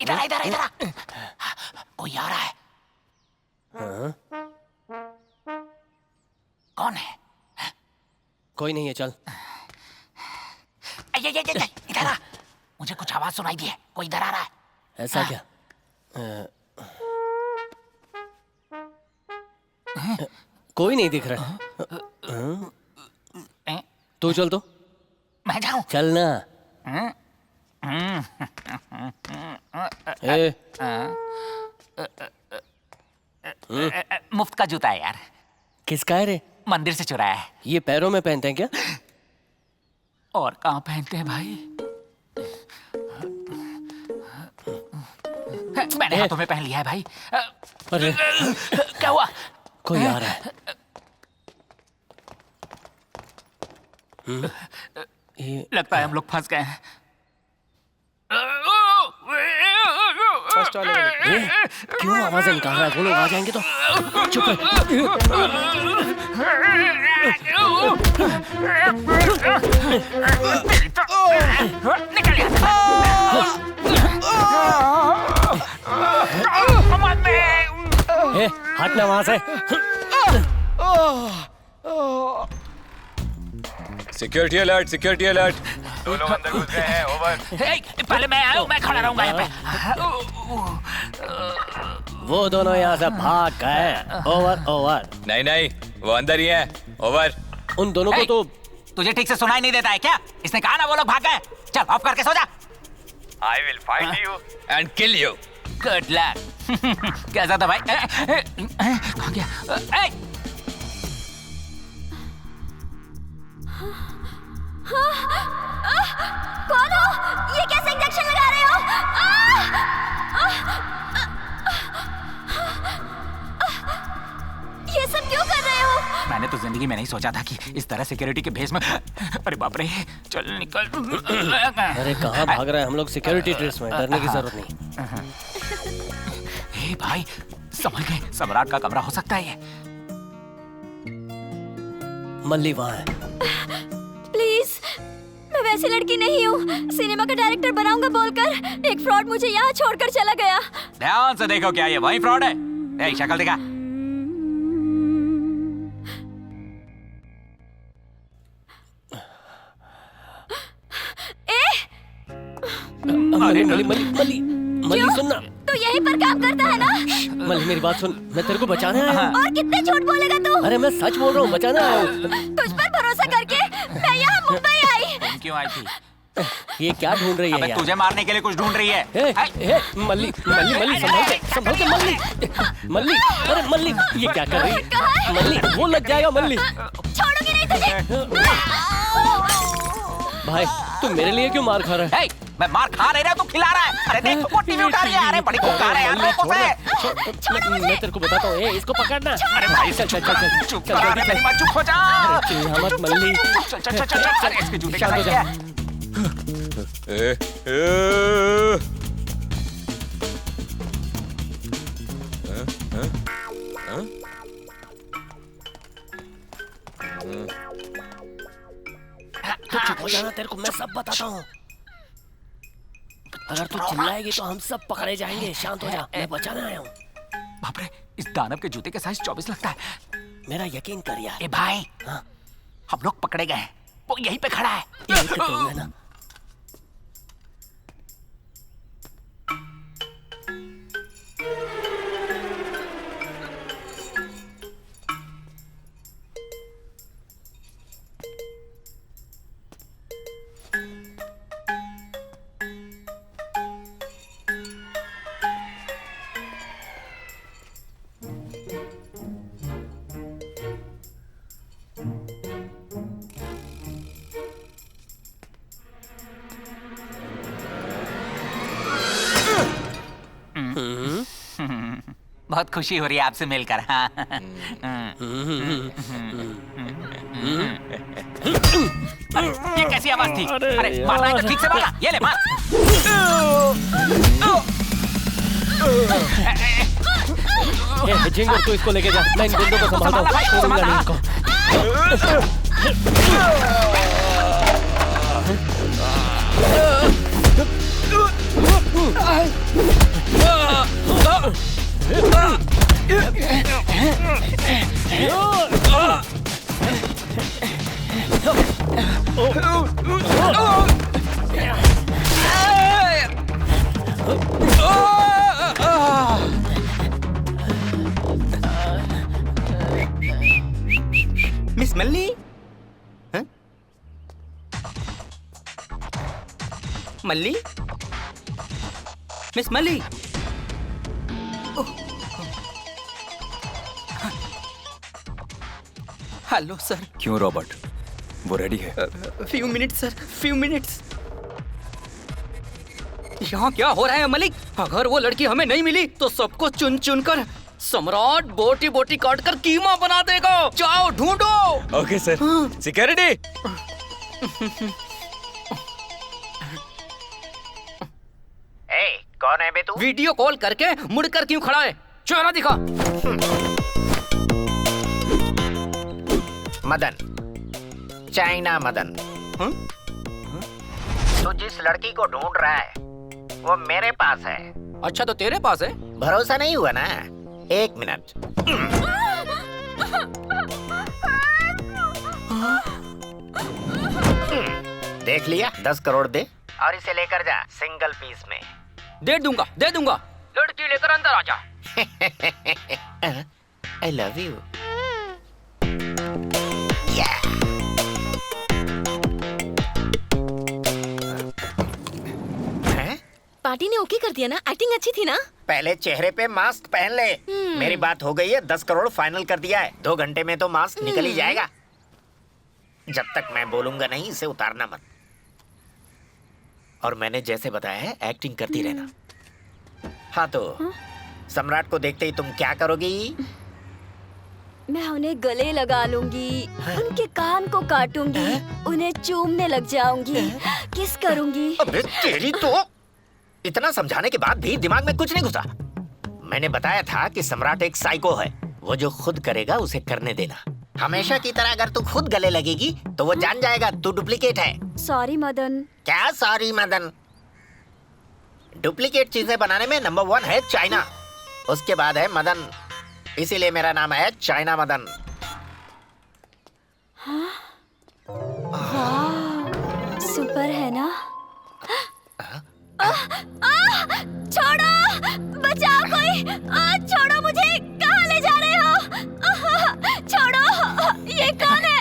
इधर इधर इधर कोई आ रहा है। कौन है? कोई नहीं है, चल। इधर आ, मुझे कुछ आवाज सुनाई दी है। कोई इधर आ रहा है। ऐसा क्या? कोई नहीं दिख रहा। तू चल तो। मैं जाऊं? चल ना। मुफ्त का जूता है यार। किसका है रे? मंदिर से चुराया है। ये पैरों में पहनते हैं क्या? और कहाँ पहनते हैं भाई? मैंने हाथों में पहन लिया है भाई। अरे क्या हुआ? कोई आ रहा है। लगता है हम लोग फंस गए हैं। क्यों आवाज निकाल रहा है? वो लोग आ जाएंगे तो चुप है। हटना वहां से। Security alert, security alert. 2 लोग अंदर घुस गए हैं, ओवर। पहले मैं आया हूँ, मैं खड़ा रहूंगा यहाँ पे। वो दोनों यहाँ से भाग गए। Over over. नहीं नहीं, वो अंदर ही है। ओवर। उन दोनों को तो तुझे ठीक से सुनाई नहीं देता है क्या? इसने कहा ना वो लोग भाग गए। चल ऑफ करके सो जा। I will find you and kill you. Good luck. कैसा था भाई? कहाँ गया? कौन हो? ये कैसे इंजेक्शन लगा रहे हो? ये सब क्यों कर रहे हो? मैंने तो जिंदगी में नहीं सोचा था कि इस तरह सिक्योरिटी के भेष में। अरे बाप रे, चल निकल। अरे कहाँ भाग रहा है? हम लोग सिक्योरिटी ड्रेस में, डरने की जरूरत नहीं। हे भाई, समझ गए, सम्राट का कमरा हो सकता है ये। मल्ली वहाँ है। प्लीज, मैं वैसी लड़की नहीं हूँ। सिनेमा का डायरेक्टर बनाऊंगा बोलकर एक फ्रॉड मुझे यहाँ छोड़कर चला गया। ध्यान से देखो, क्या ये वही फ्रॉड है? शक्ल दिखा। अरे मल्ली मल्ली मल्ली मल्ली सुनना। तू यहीं पर काम करता है ना? मल्ली मेरी बात सुन, मैं तेरे को बचाने आया हूँ। और कितने झूठ बोलेगा तू? अरे मैं सच बोल रहा हूँ, बचाने आया हूँ। तुझ पर भरोसा करके मैं यहाँ मुंबई आई। क्यों आई थी? ये क्या ढूंढ रही है यार? तुझे मारने के लिए कुछ ढूंढ रही है। मल्ली मल्ली मल्ली संभल के मल्ली मल्ली। अरे मल्ली ये क्या कर रही है? मल्ली वो लग जाएगा। मल्ली छोड़ूंगी नहीं तुझे। भाई तू मेरे लिए क्यों मार खा रहा है? मैं मार खा रहा है, तू खिला रहा है। अरे देख, वो टीवी उठा रही है। अरे बड़ी खुकार है यार। मैं तेरे को बताता हूँ, इसको पकड़ना। अरे भाई चल चल चल चुप कर। मेरी माँ चुप हो जा। मत मल्ली। चल चल चल चल, इसके जूते का साइज है। तो चुप हो जाना, तेरे को मैं सब बताता हूँ। अगर तू चिल्लाएगी तो हम सब पकड़े जाएंगे। शांत हो जा, मैं बचाने आया हूँ। बाप रे, इस दानव के जूते के साइज 24 लगता है। मेरा यकीन कर यार। ए भाई, हम लोग पकड़े गए। वो यहीं पे खड़ा है। यहीं पे तो है ना। बहुत खुशी हो रही है आपसे मिलकर। हाँ। ये कैसी आवाज थी? अरे मारना है तो ठीक से मारना। ये ले मार। जिंगर तू इसको लेके जा, मैं इन गुंडों को संभालता हूँ। छोड़ूंगा नहीं इनको। Miss Malli? Malli? Miss Malli? Hello sir. क्यों रॉबर्ट, वो रेडी है। Few minutes sir, few minutes. यहाँ क्या हो रहा है मलिक? अगर वो लड़की हमें नहीं मिली तो सबको चुन चुन कर सम्राट बोटी बोटी काट कर कीमा बना देगा। जाओ ढूंढो। Okay sir. सिक्योरिटी। कौन है बे तू? वीडियो कॉल करके मुड़कर क्यों खड़ा है? चेहरा दिखा। मदन, चाइना मदन। तू जिस लड़की को ढूंढ रहा है वो मेरे पास है। अच्छा तो तेरे पास है? भरोसा नहीं हुआ ना? एक मिनट। देख लिया? 10 करोड़ दे और इसे लेकर जा सिंगल पीस में। दे दूंगा, दे दूंगा। लड़की लेकर अंदर आ जा। I love you. पार्टी ने ओके कर दिया ना? एक्टिंग अच्छी थी ना? पहले चेहरे पे मास्क पहन ले। मेरी बात हो गई है, 10 करोड़ फाइनल कर दिया है। 2 घंटे में तो मास्क निकल ही जाएगा। जब तक मैं बोलूंगा नहीं इसे उतारना मत। और मैंने जैसे बताया है एक्टिंग करती रहना। हाँ तो सम्राट को देखते ही तुम क्या करोगी? मैं उन्हें गले लगा लूंगी, उनके कान को काटूंगी, उन्हें चूमने लग जाऊंगी, किस करूंगी। अबे तेरी तो! इतना समझाने के बाद भी दिमाग में कुछ नहीं घुसा। मैंने बताया था कि सम्राट एक साइको है। वो जो खुद करेगा उसे करने देना। हमेशा की तरह अगर तू खुद गले लगेगी तो वो जान जाएगा तू डुप्लीकेट है। सॉरी मदन। क्या सॉरी मदन? डुप्लीकेट चीजें बनाने में नंबर 1 है चाइना, उसके बाद है मदन। इसीलिए मेरा नाम है चाइना मदन। सुपर है ना? छोड़ो, बचाओ कोई। छोड़ो मुझे, कहाँ ले जा रहे हो? छोड़ो, ये कौन है?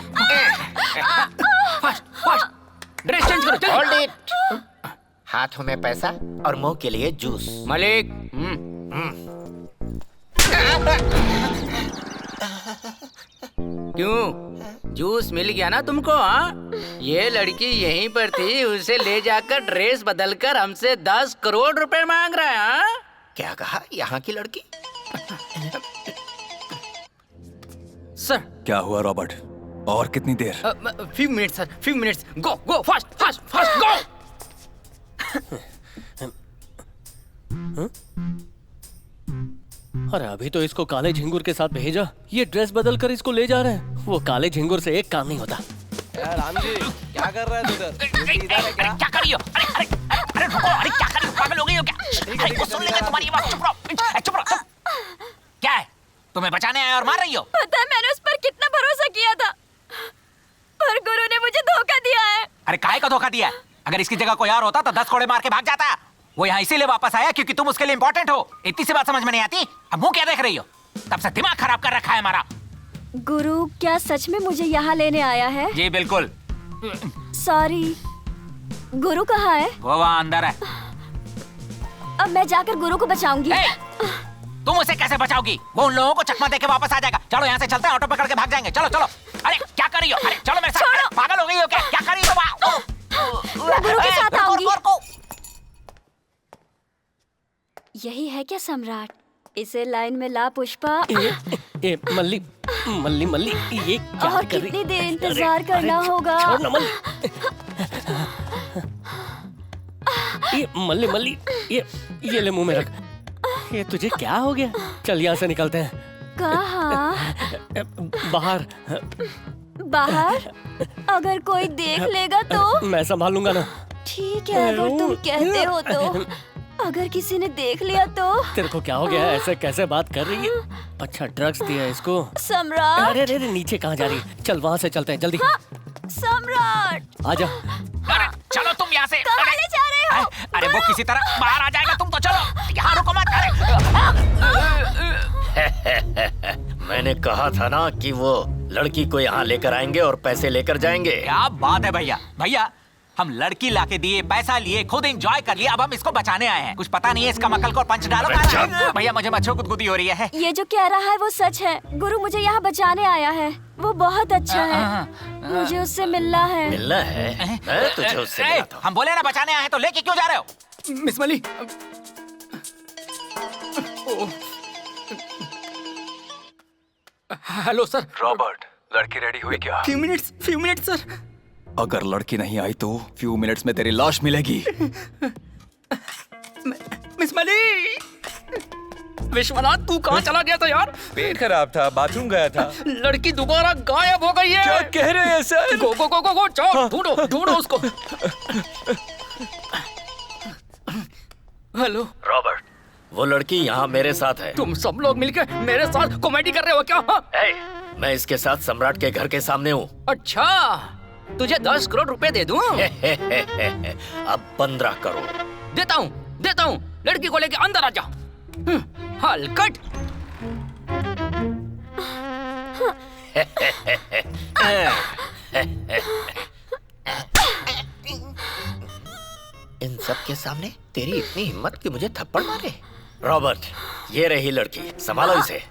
ड्रेस चेंज करो, होल्ड इट। हाथों में पैसा और मुंह के लिए जूस। मलिक। क्यों, जूस मिल गया ना तुमको? हाँ, ये लड़की यहीं पर थी, उसे ले जाकर ड्रेस बदलकर हमसे 10 करोड़ रुपए मांग रहा है। हाँ? क्या कहा? यहाँ की लड़की? सर। क्या हुआ रॉबर्ट? और कितनी देर? Few minutes sir, few minutes. Go go fast fast fast go. अरे अभी तो इसको काले झिंगुर के साथ भेजा, ये ड्रेस बदल कर इसको ले जा रहे हैं। वो काले झिंगुर से एक काम नहीं होता। राम जी, क्या कर रहा है उधर? क्या कर रही हो? अरे अरे अरे रुको, अरे क्या कर रही हो? पागल हो गई हो क्या? अरे वो सुन लेंगे तुम्हारी आवाज। चुप रहो, चुप रहो। क्या है? तुम्हें बचाने आए और मार रही हो? पता है मैंने उस पर कितना भरोसा किया था, पर गुरु ने मुझे धोखा दिया है। अरे काहे का धोखा दिया? अगर इसकी जगह कोई और होता तो 10 कोड़े मार के भाग जाता। वो यहाँ इसीलिए वापस आया क्योंकि तुम उसके लिए इम्पोर्टेंट हो। इतनी सी बात समझ में नहीं आती? अब मुंह क्या देख रही हो? तब से दिमाग खराब कर रखा है हमारा। गुरु क्या सच में मुझे यहाँ लेने आया है? जी बिल्कुल। सॉरी, गुरु कहाँ है? वो वहाँ अंदर है। अब मैं जाकर गुरु को बचाऊंगी। तुम उसे कैसे बचाओगी? वो उन लोगों को चकमा देके वापस आ जाएगा। चलो यहाँ से चलते हैं, ऑटो पकड़ के भाग जाएंगे। चलो चलो। अरे क्या कर रही हो? अरे चलो मेरे साथ। पागल हो गई हो क्या? क्या कर रही हो? मैं गुरु के साथ आऊंगी। यही है क्या सम्राट? इसे लाइन में ला पुष्पा। ए मल्ली मल्ली मल्ली, ये क्या और कर रही? कितनी देर इंतजार करना होगा? छोड़ ना मल्ली। ये मल्ली मल्ली, ये ले मुंह में रख। ये तुझे क्या हो गया? चल यहाँ से निकलते हैं। कहाँ? बाहर। बाहर? अगर कोई देख लेगा तो? मैं संभालूंगा ना। ठीक है, अगर तुम कहते हो तो। अगर किसी ने देख लिया तो? तेरे को क्या हो गया? ऐसे कैसे बात कर रही है? अच्छा ड्रग्स दिया इसको? सम्राट। अरे अरे नीचे कहाँ जा रही है? चल वहाँ से चलते हैं जल्दी। हाँ, सम्राट। आजा। अरे चलो तुम यहाँ से। कहाँ ले जा रहे हो? अरे वो किसी तरह बाहर आ जाएगा, तुम तो चलो। यहाँ रुको मत। मैंने कहा था ना कि वो लड़की को यहाँ लेकर आएंगे और पैसे लेकर जाएंगे। क्या बात है भैया। भैया हम लड़की लाके दिए, पैसा लिए, खुद एंजॉय कर लिया, अब हम इसको बचाने आए हैं। कुछ पता नहीं है इसका मक्कल को पंच डालो। भैया मुझे मच्छर गुदगुदी हो रही है। ये जो कह रहा है वो सच है। गुरु मुझे यहाँ बचाने आया है। वो बहुत अच्छा है। मुझे उससे मिलना है। मिलना है? मैं तुझे उससे मिलाता हूं। हम बोले ना बचाने आए हैं, तो लेके क्यों जा रहे हो? मिस मली। Hello sir. रॉबर्ट, लड़की रेडी हुई क्या? Few minutes sir. अगर लड़की नहीं आई तो फ्यू मिनट्स में तेरी लाश मिलेगी। मिस मली। विश्वनाथ तू कहाँ चला गया था यार? पेट खराब था, बाथरूम गया था। लड़की दोबारा गायब हो गई है। क्या कह रहे हैं सर? गो गो गो गो गो, जाओ ढूंढो उसको। हेलो रॉबर्ट, वो लड़की यहाँ मेरे साथ है। तुम सब लोग मिलकर मेरे साथ कॉमेडी कर रहे हो क्या? मैं इसके साथ सम्राट के घर के सामने हूँ। अच्छा, तुझे 10 करोड़ रुपए दे दूं? अब 15 करोड़ देता हूँ। लड़की को लेके अंदर आ जा। हलकट। इन सब के सामने तेरी इतनी हिम्मत कि मुझे थप्पड़ मारे? रॉबर्ट, ये रही लड़की, संभालो इसे।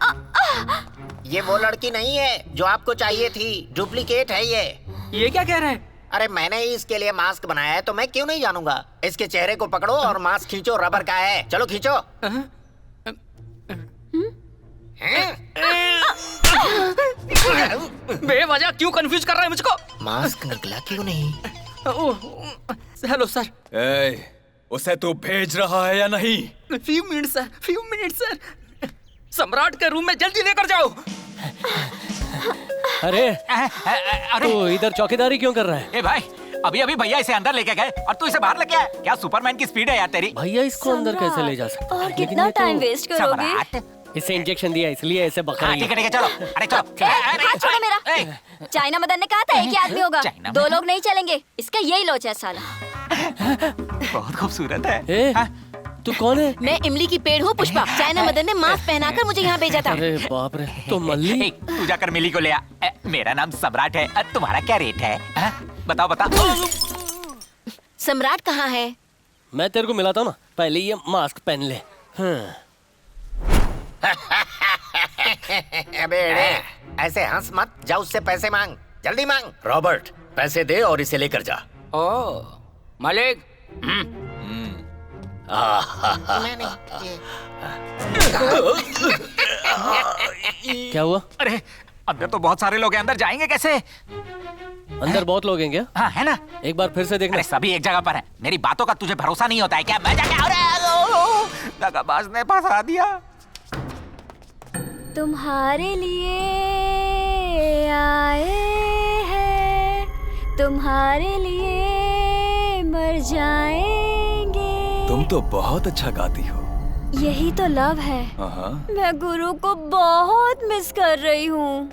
ये वो लड़की नहीं है जो आपको चाहिए थी, डुप्लीकेट है ये। ये क्या कह रहा है? अरे मैंने ही इसके लिए मास्क बनाया है तो मैं क्यों नहीं जानूंगा। इसके चेहरे को पकड़ो और मास्क खींचो, रबर का है। चलो खींचो। बेवजह क्यों कंफ्यूज कर रहा है मुझको? मास्क निकला क्यों नहीं? Hello sir. उसे तू भेज रहा है या नहीं? Few minutes sir. सम्राट के रूम में जल्दी लेकर जाओ। अरे तू इधर चौकीदारी क्यों कर रहा है? ए भाई, अभी भैया इसे अंदर लेके गए और तू इसे बाहर लेके आया। क्या सुपरमैन की स्पीड है यार तेरी। भैया इसको अंदर कैसे ले जा सकते? और कितना टाइम वेस्ट करोगे? इसे इंजेक्शन दिया इसलिए ऐसे बक रही है। ठीक है चलो। अरे चलो। हाथ छोड़ो मेरा। चाइना मदन ने कहा था एक ही आदमी होगा, 2 लोग नहीं चलेंगे। इसका यही लोच है साला। बहुत खूबसूरत है। तू कौन है? मैं इमली की पेड़ हूँ पुष्पा। चाइना मदन ने मास्क पहनाकर मुझे यहाँ भेजा था। अरे बाप रे, तो मल्ली। तू जाकर मिली को ले आ। मेरा नाम सम्राट है। तुम्हारा क्या रेट है? बताओ। सम्राट कहाँ है? मैं तेरे को मिलाता हूँ ना, पहले ये मास्क पहन ले। अबे ऐसे हंस मत, जा उससे पैसे मांग, जल्दी मांग। रॉबर्ट, पैसे दे और इसे लेकर जा। मालिक। क्या हुआ? अरे अंदर तो बहुत सारे लोग हैं, अंदर जाएंगे कैसे? अंदर बहुत लोग हैं क्या? हाँ है ना। एक बार फिर से देखना। सभी एक जगह पर है। मेरी बातों का तुझे भरोसा नहीं होता है क्या? मैं जाके दगाबाज ने फंसा दिया। तुम्हारे लिए आए हैं, तुम्हारे लिए मर जाएंगे। तुम तो बहुत अच्छा गाती हो। यही तो लव है। मैं गुरु को बहुत मिस कर रही हूँ।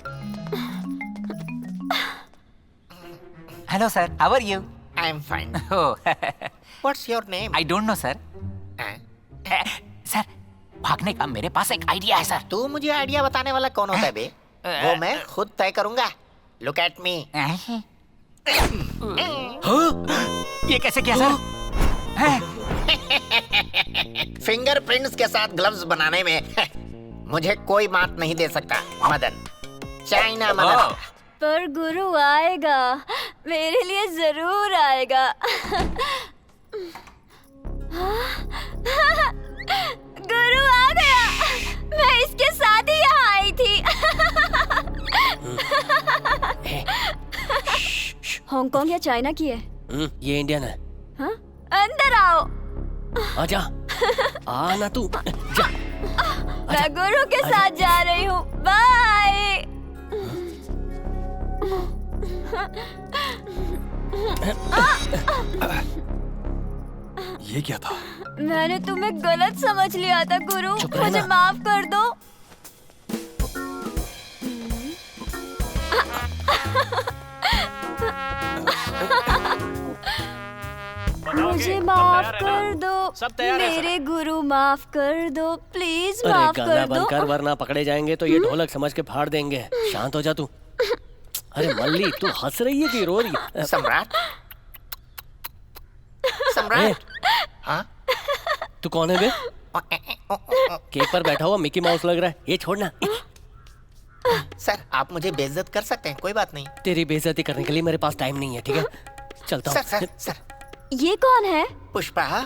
Hello sir, how are you? I am fine. What's your name? I don't know sir. Sir, भागने का मेरे पास एक आइडिया है सर। तू मुझे आइडिया बताने वाला कौन होता है बे? वो मैं खुद तय करूंगा। Look at me. ये कैसे किया सर? फिंगरप्रिंट्स के साथ ग्लव्स बनाने में मुझे कोई मात नहीं दे सकता। मदन, चाइना मदन। पर गुरु आएगा, मेरे लिए जरूर आएगा। गुरु आ गया। मैं इसके साथ ही यहाँ आई थी। हांगकांग या चाइना की है? ये इंडियन है। हाँ? अंदर आओ। आजा। आना तू। जा। मैं गुरु के साथ जा रही हूँ। बाय। ये क्या था? मैंने तुम्हें गलत समझ लिया था गुरु, मुझे माफ कर दो। मुझे माफ कर दो, मेरे गुरु माफ कर दो, प्लीज माफ कर दो। गाना बंद कर वरना पकड़े जाएंगे तो ये ढोलक समझ के फाड़ देंगे। शांत हो जा तू। अरे मल्ली, तू हंस रही है कि रो रही है? सम्राट, सम्राट। हाँ? तू कौन है बे? केक पर बैठा हुआ मिकी माउस लग रहा है। ये छोड़ना। सर आप मुझे बेइज्जत कर सकते हैं, कोई बात नहीं। तेरी बेइज्जती करने के लिए मेरे पास टाइम नहीं है, ठीक है? चलता हूँ। सर ये कौन है? पुष्पा।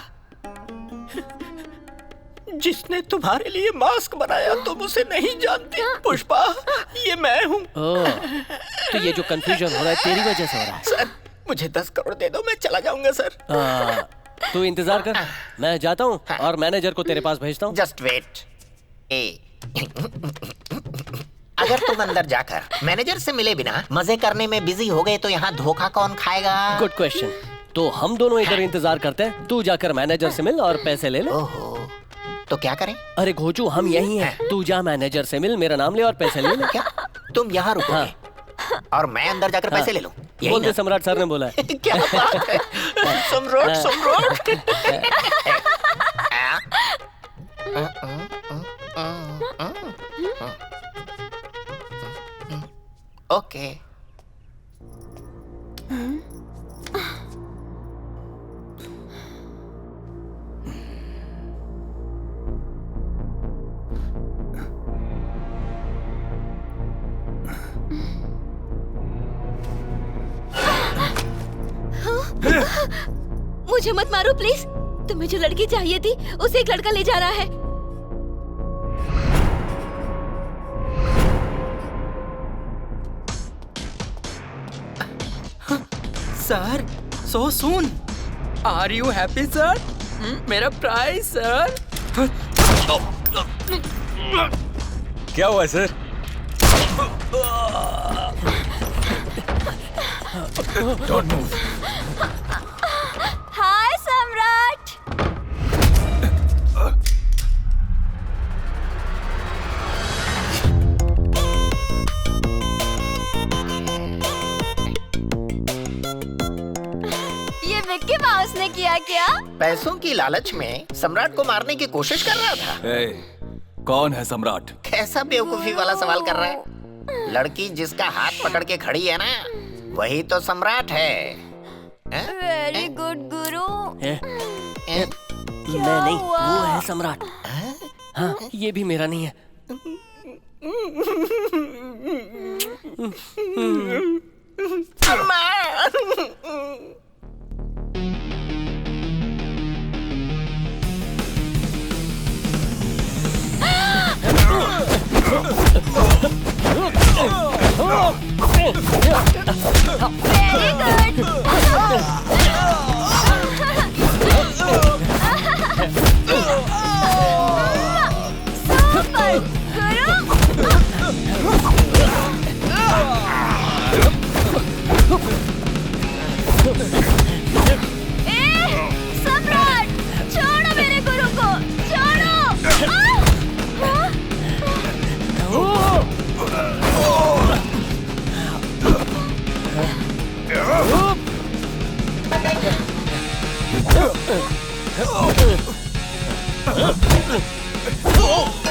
जिसने तुम्हारे लिए मास्क बनाया तुम उसे नहीं जानती पुष्पा, ये मैं हूँ। तो ये जो कंफ्यूजन हो रहा है तेरी वजह से हो रहा है। सर मुझे 10 करोड़ दे दो, मैं चला जाऊंगा सर। तू इंतजार कर, मैं जाता हूँ और मैनेजर को तेरे पास भेजता हूँ। Just wait. अगर तुम अंदर जाकर मैनेजर से मिले बिना मजे करने में बिजी हो गए तो यहाँ धोखा कौन खाएगा? Good question. तो हम दोनों इधर इंतजार करते हैं, तू जाकर मैनेजर से मिल और पैसे ले ले। ओहो, तो क्या करें? अरे घोचू हम यही हैं, तू जा मैनेजर से मिल, मेरा नाम ले और पैसे ले ले। क्या तुम यहाँ रुकोगे और मैं अंदर जाकर पैसे ले लूं? बोल दे सम्राट सर ने बोला है। क्या बात है सम्राट सम्राट। ओके। मुझे मत मारो प्लीज। तुम्हें जो लड़की चाहिए थी उसे एक लड़का ले जा रहा है। Sir so soon. Are you happy sir? मेरा प्राइज सर। क्या हुआ सर? Don't move. हाय सम्राट। ये मिक्की माउस ने किया क्या? पैसों की लालच में सम्राट को मारने की कोशिश कर रहा था। कौन है सम्राट? कैसा बेवकूफी वाला सवाल कर रहा है? लड़की जिसका हाथ पकड़ के खड़ी है ना, वही तो सम्राट है। वेरी गुड गुरु। मैं नहीं, वो है सम्राट। हाँ, ये भी मेरा नहीं है। सम्राट छोड़ो मेरे गुरु को, छोड़ो। Oh!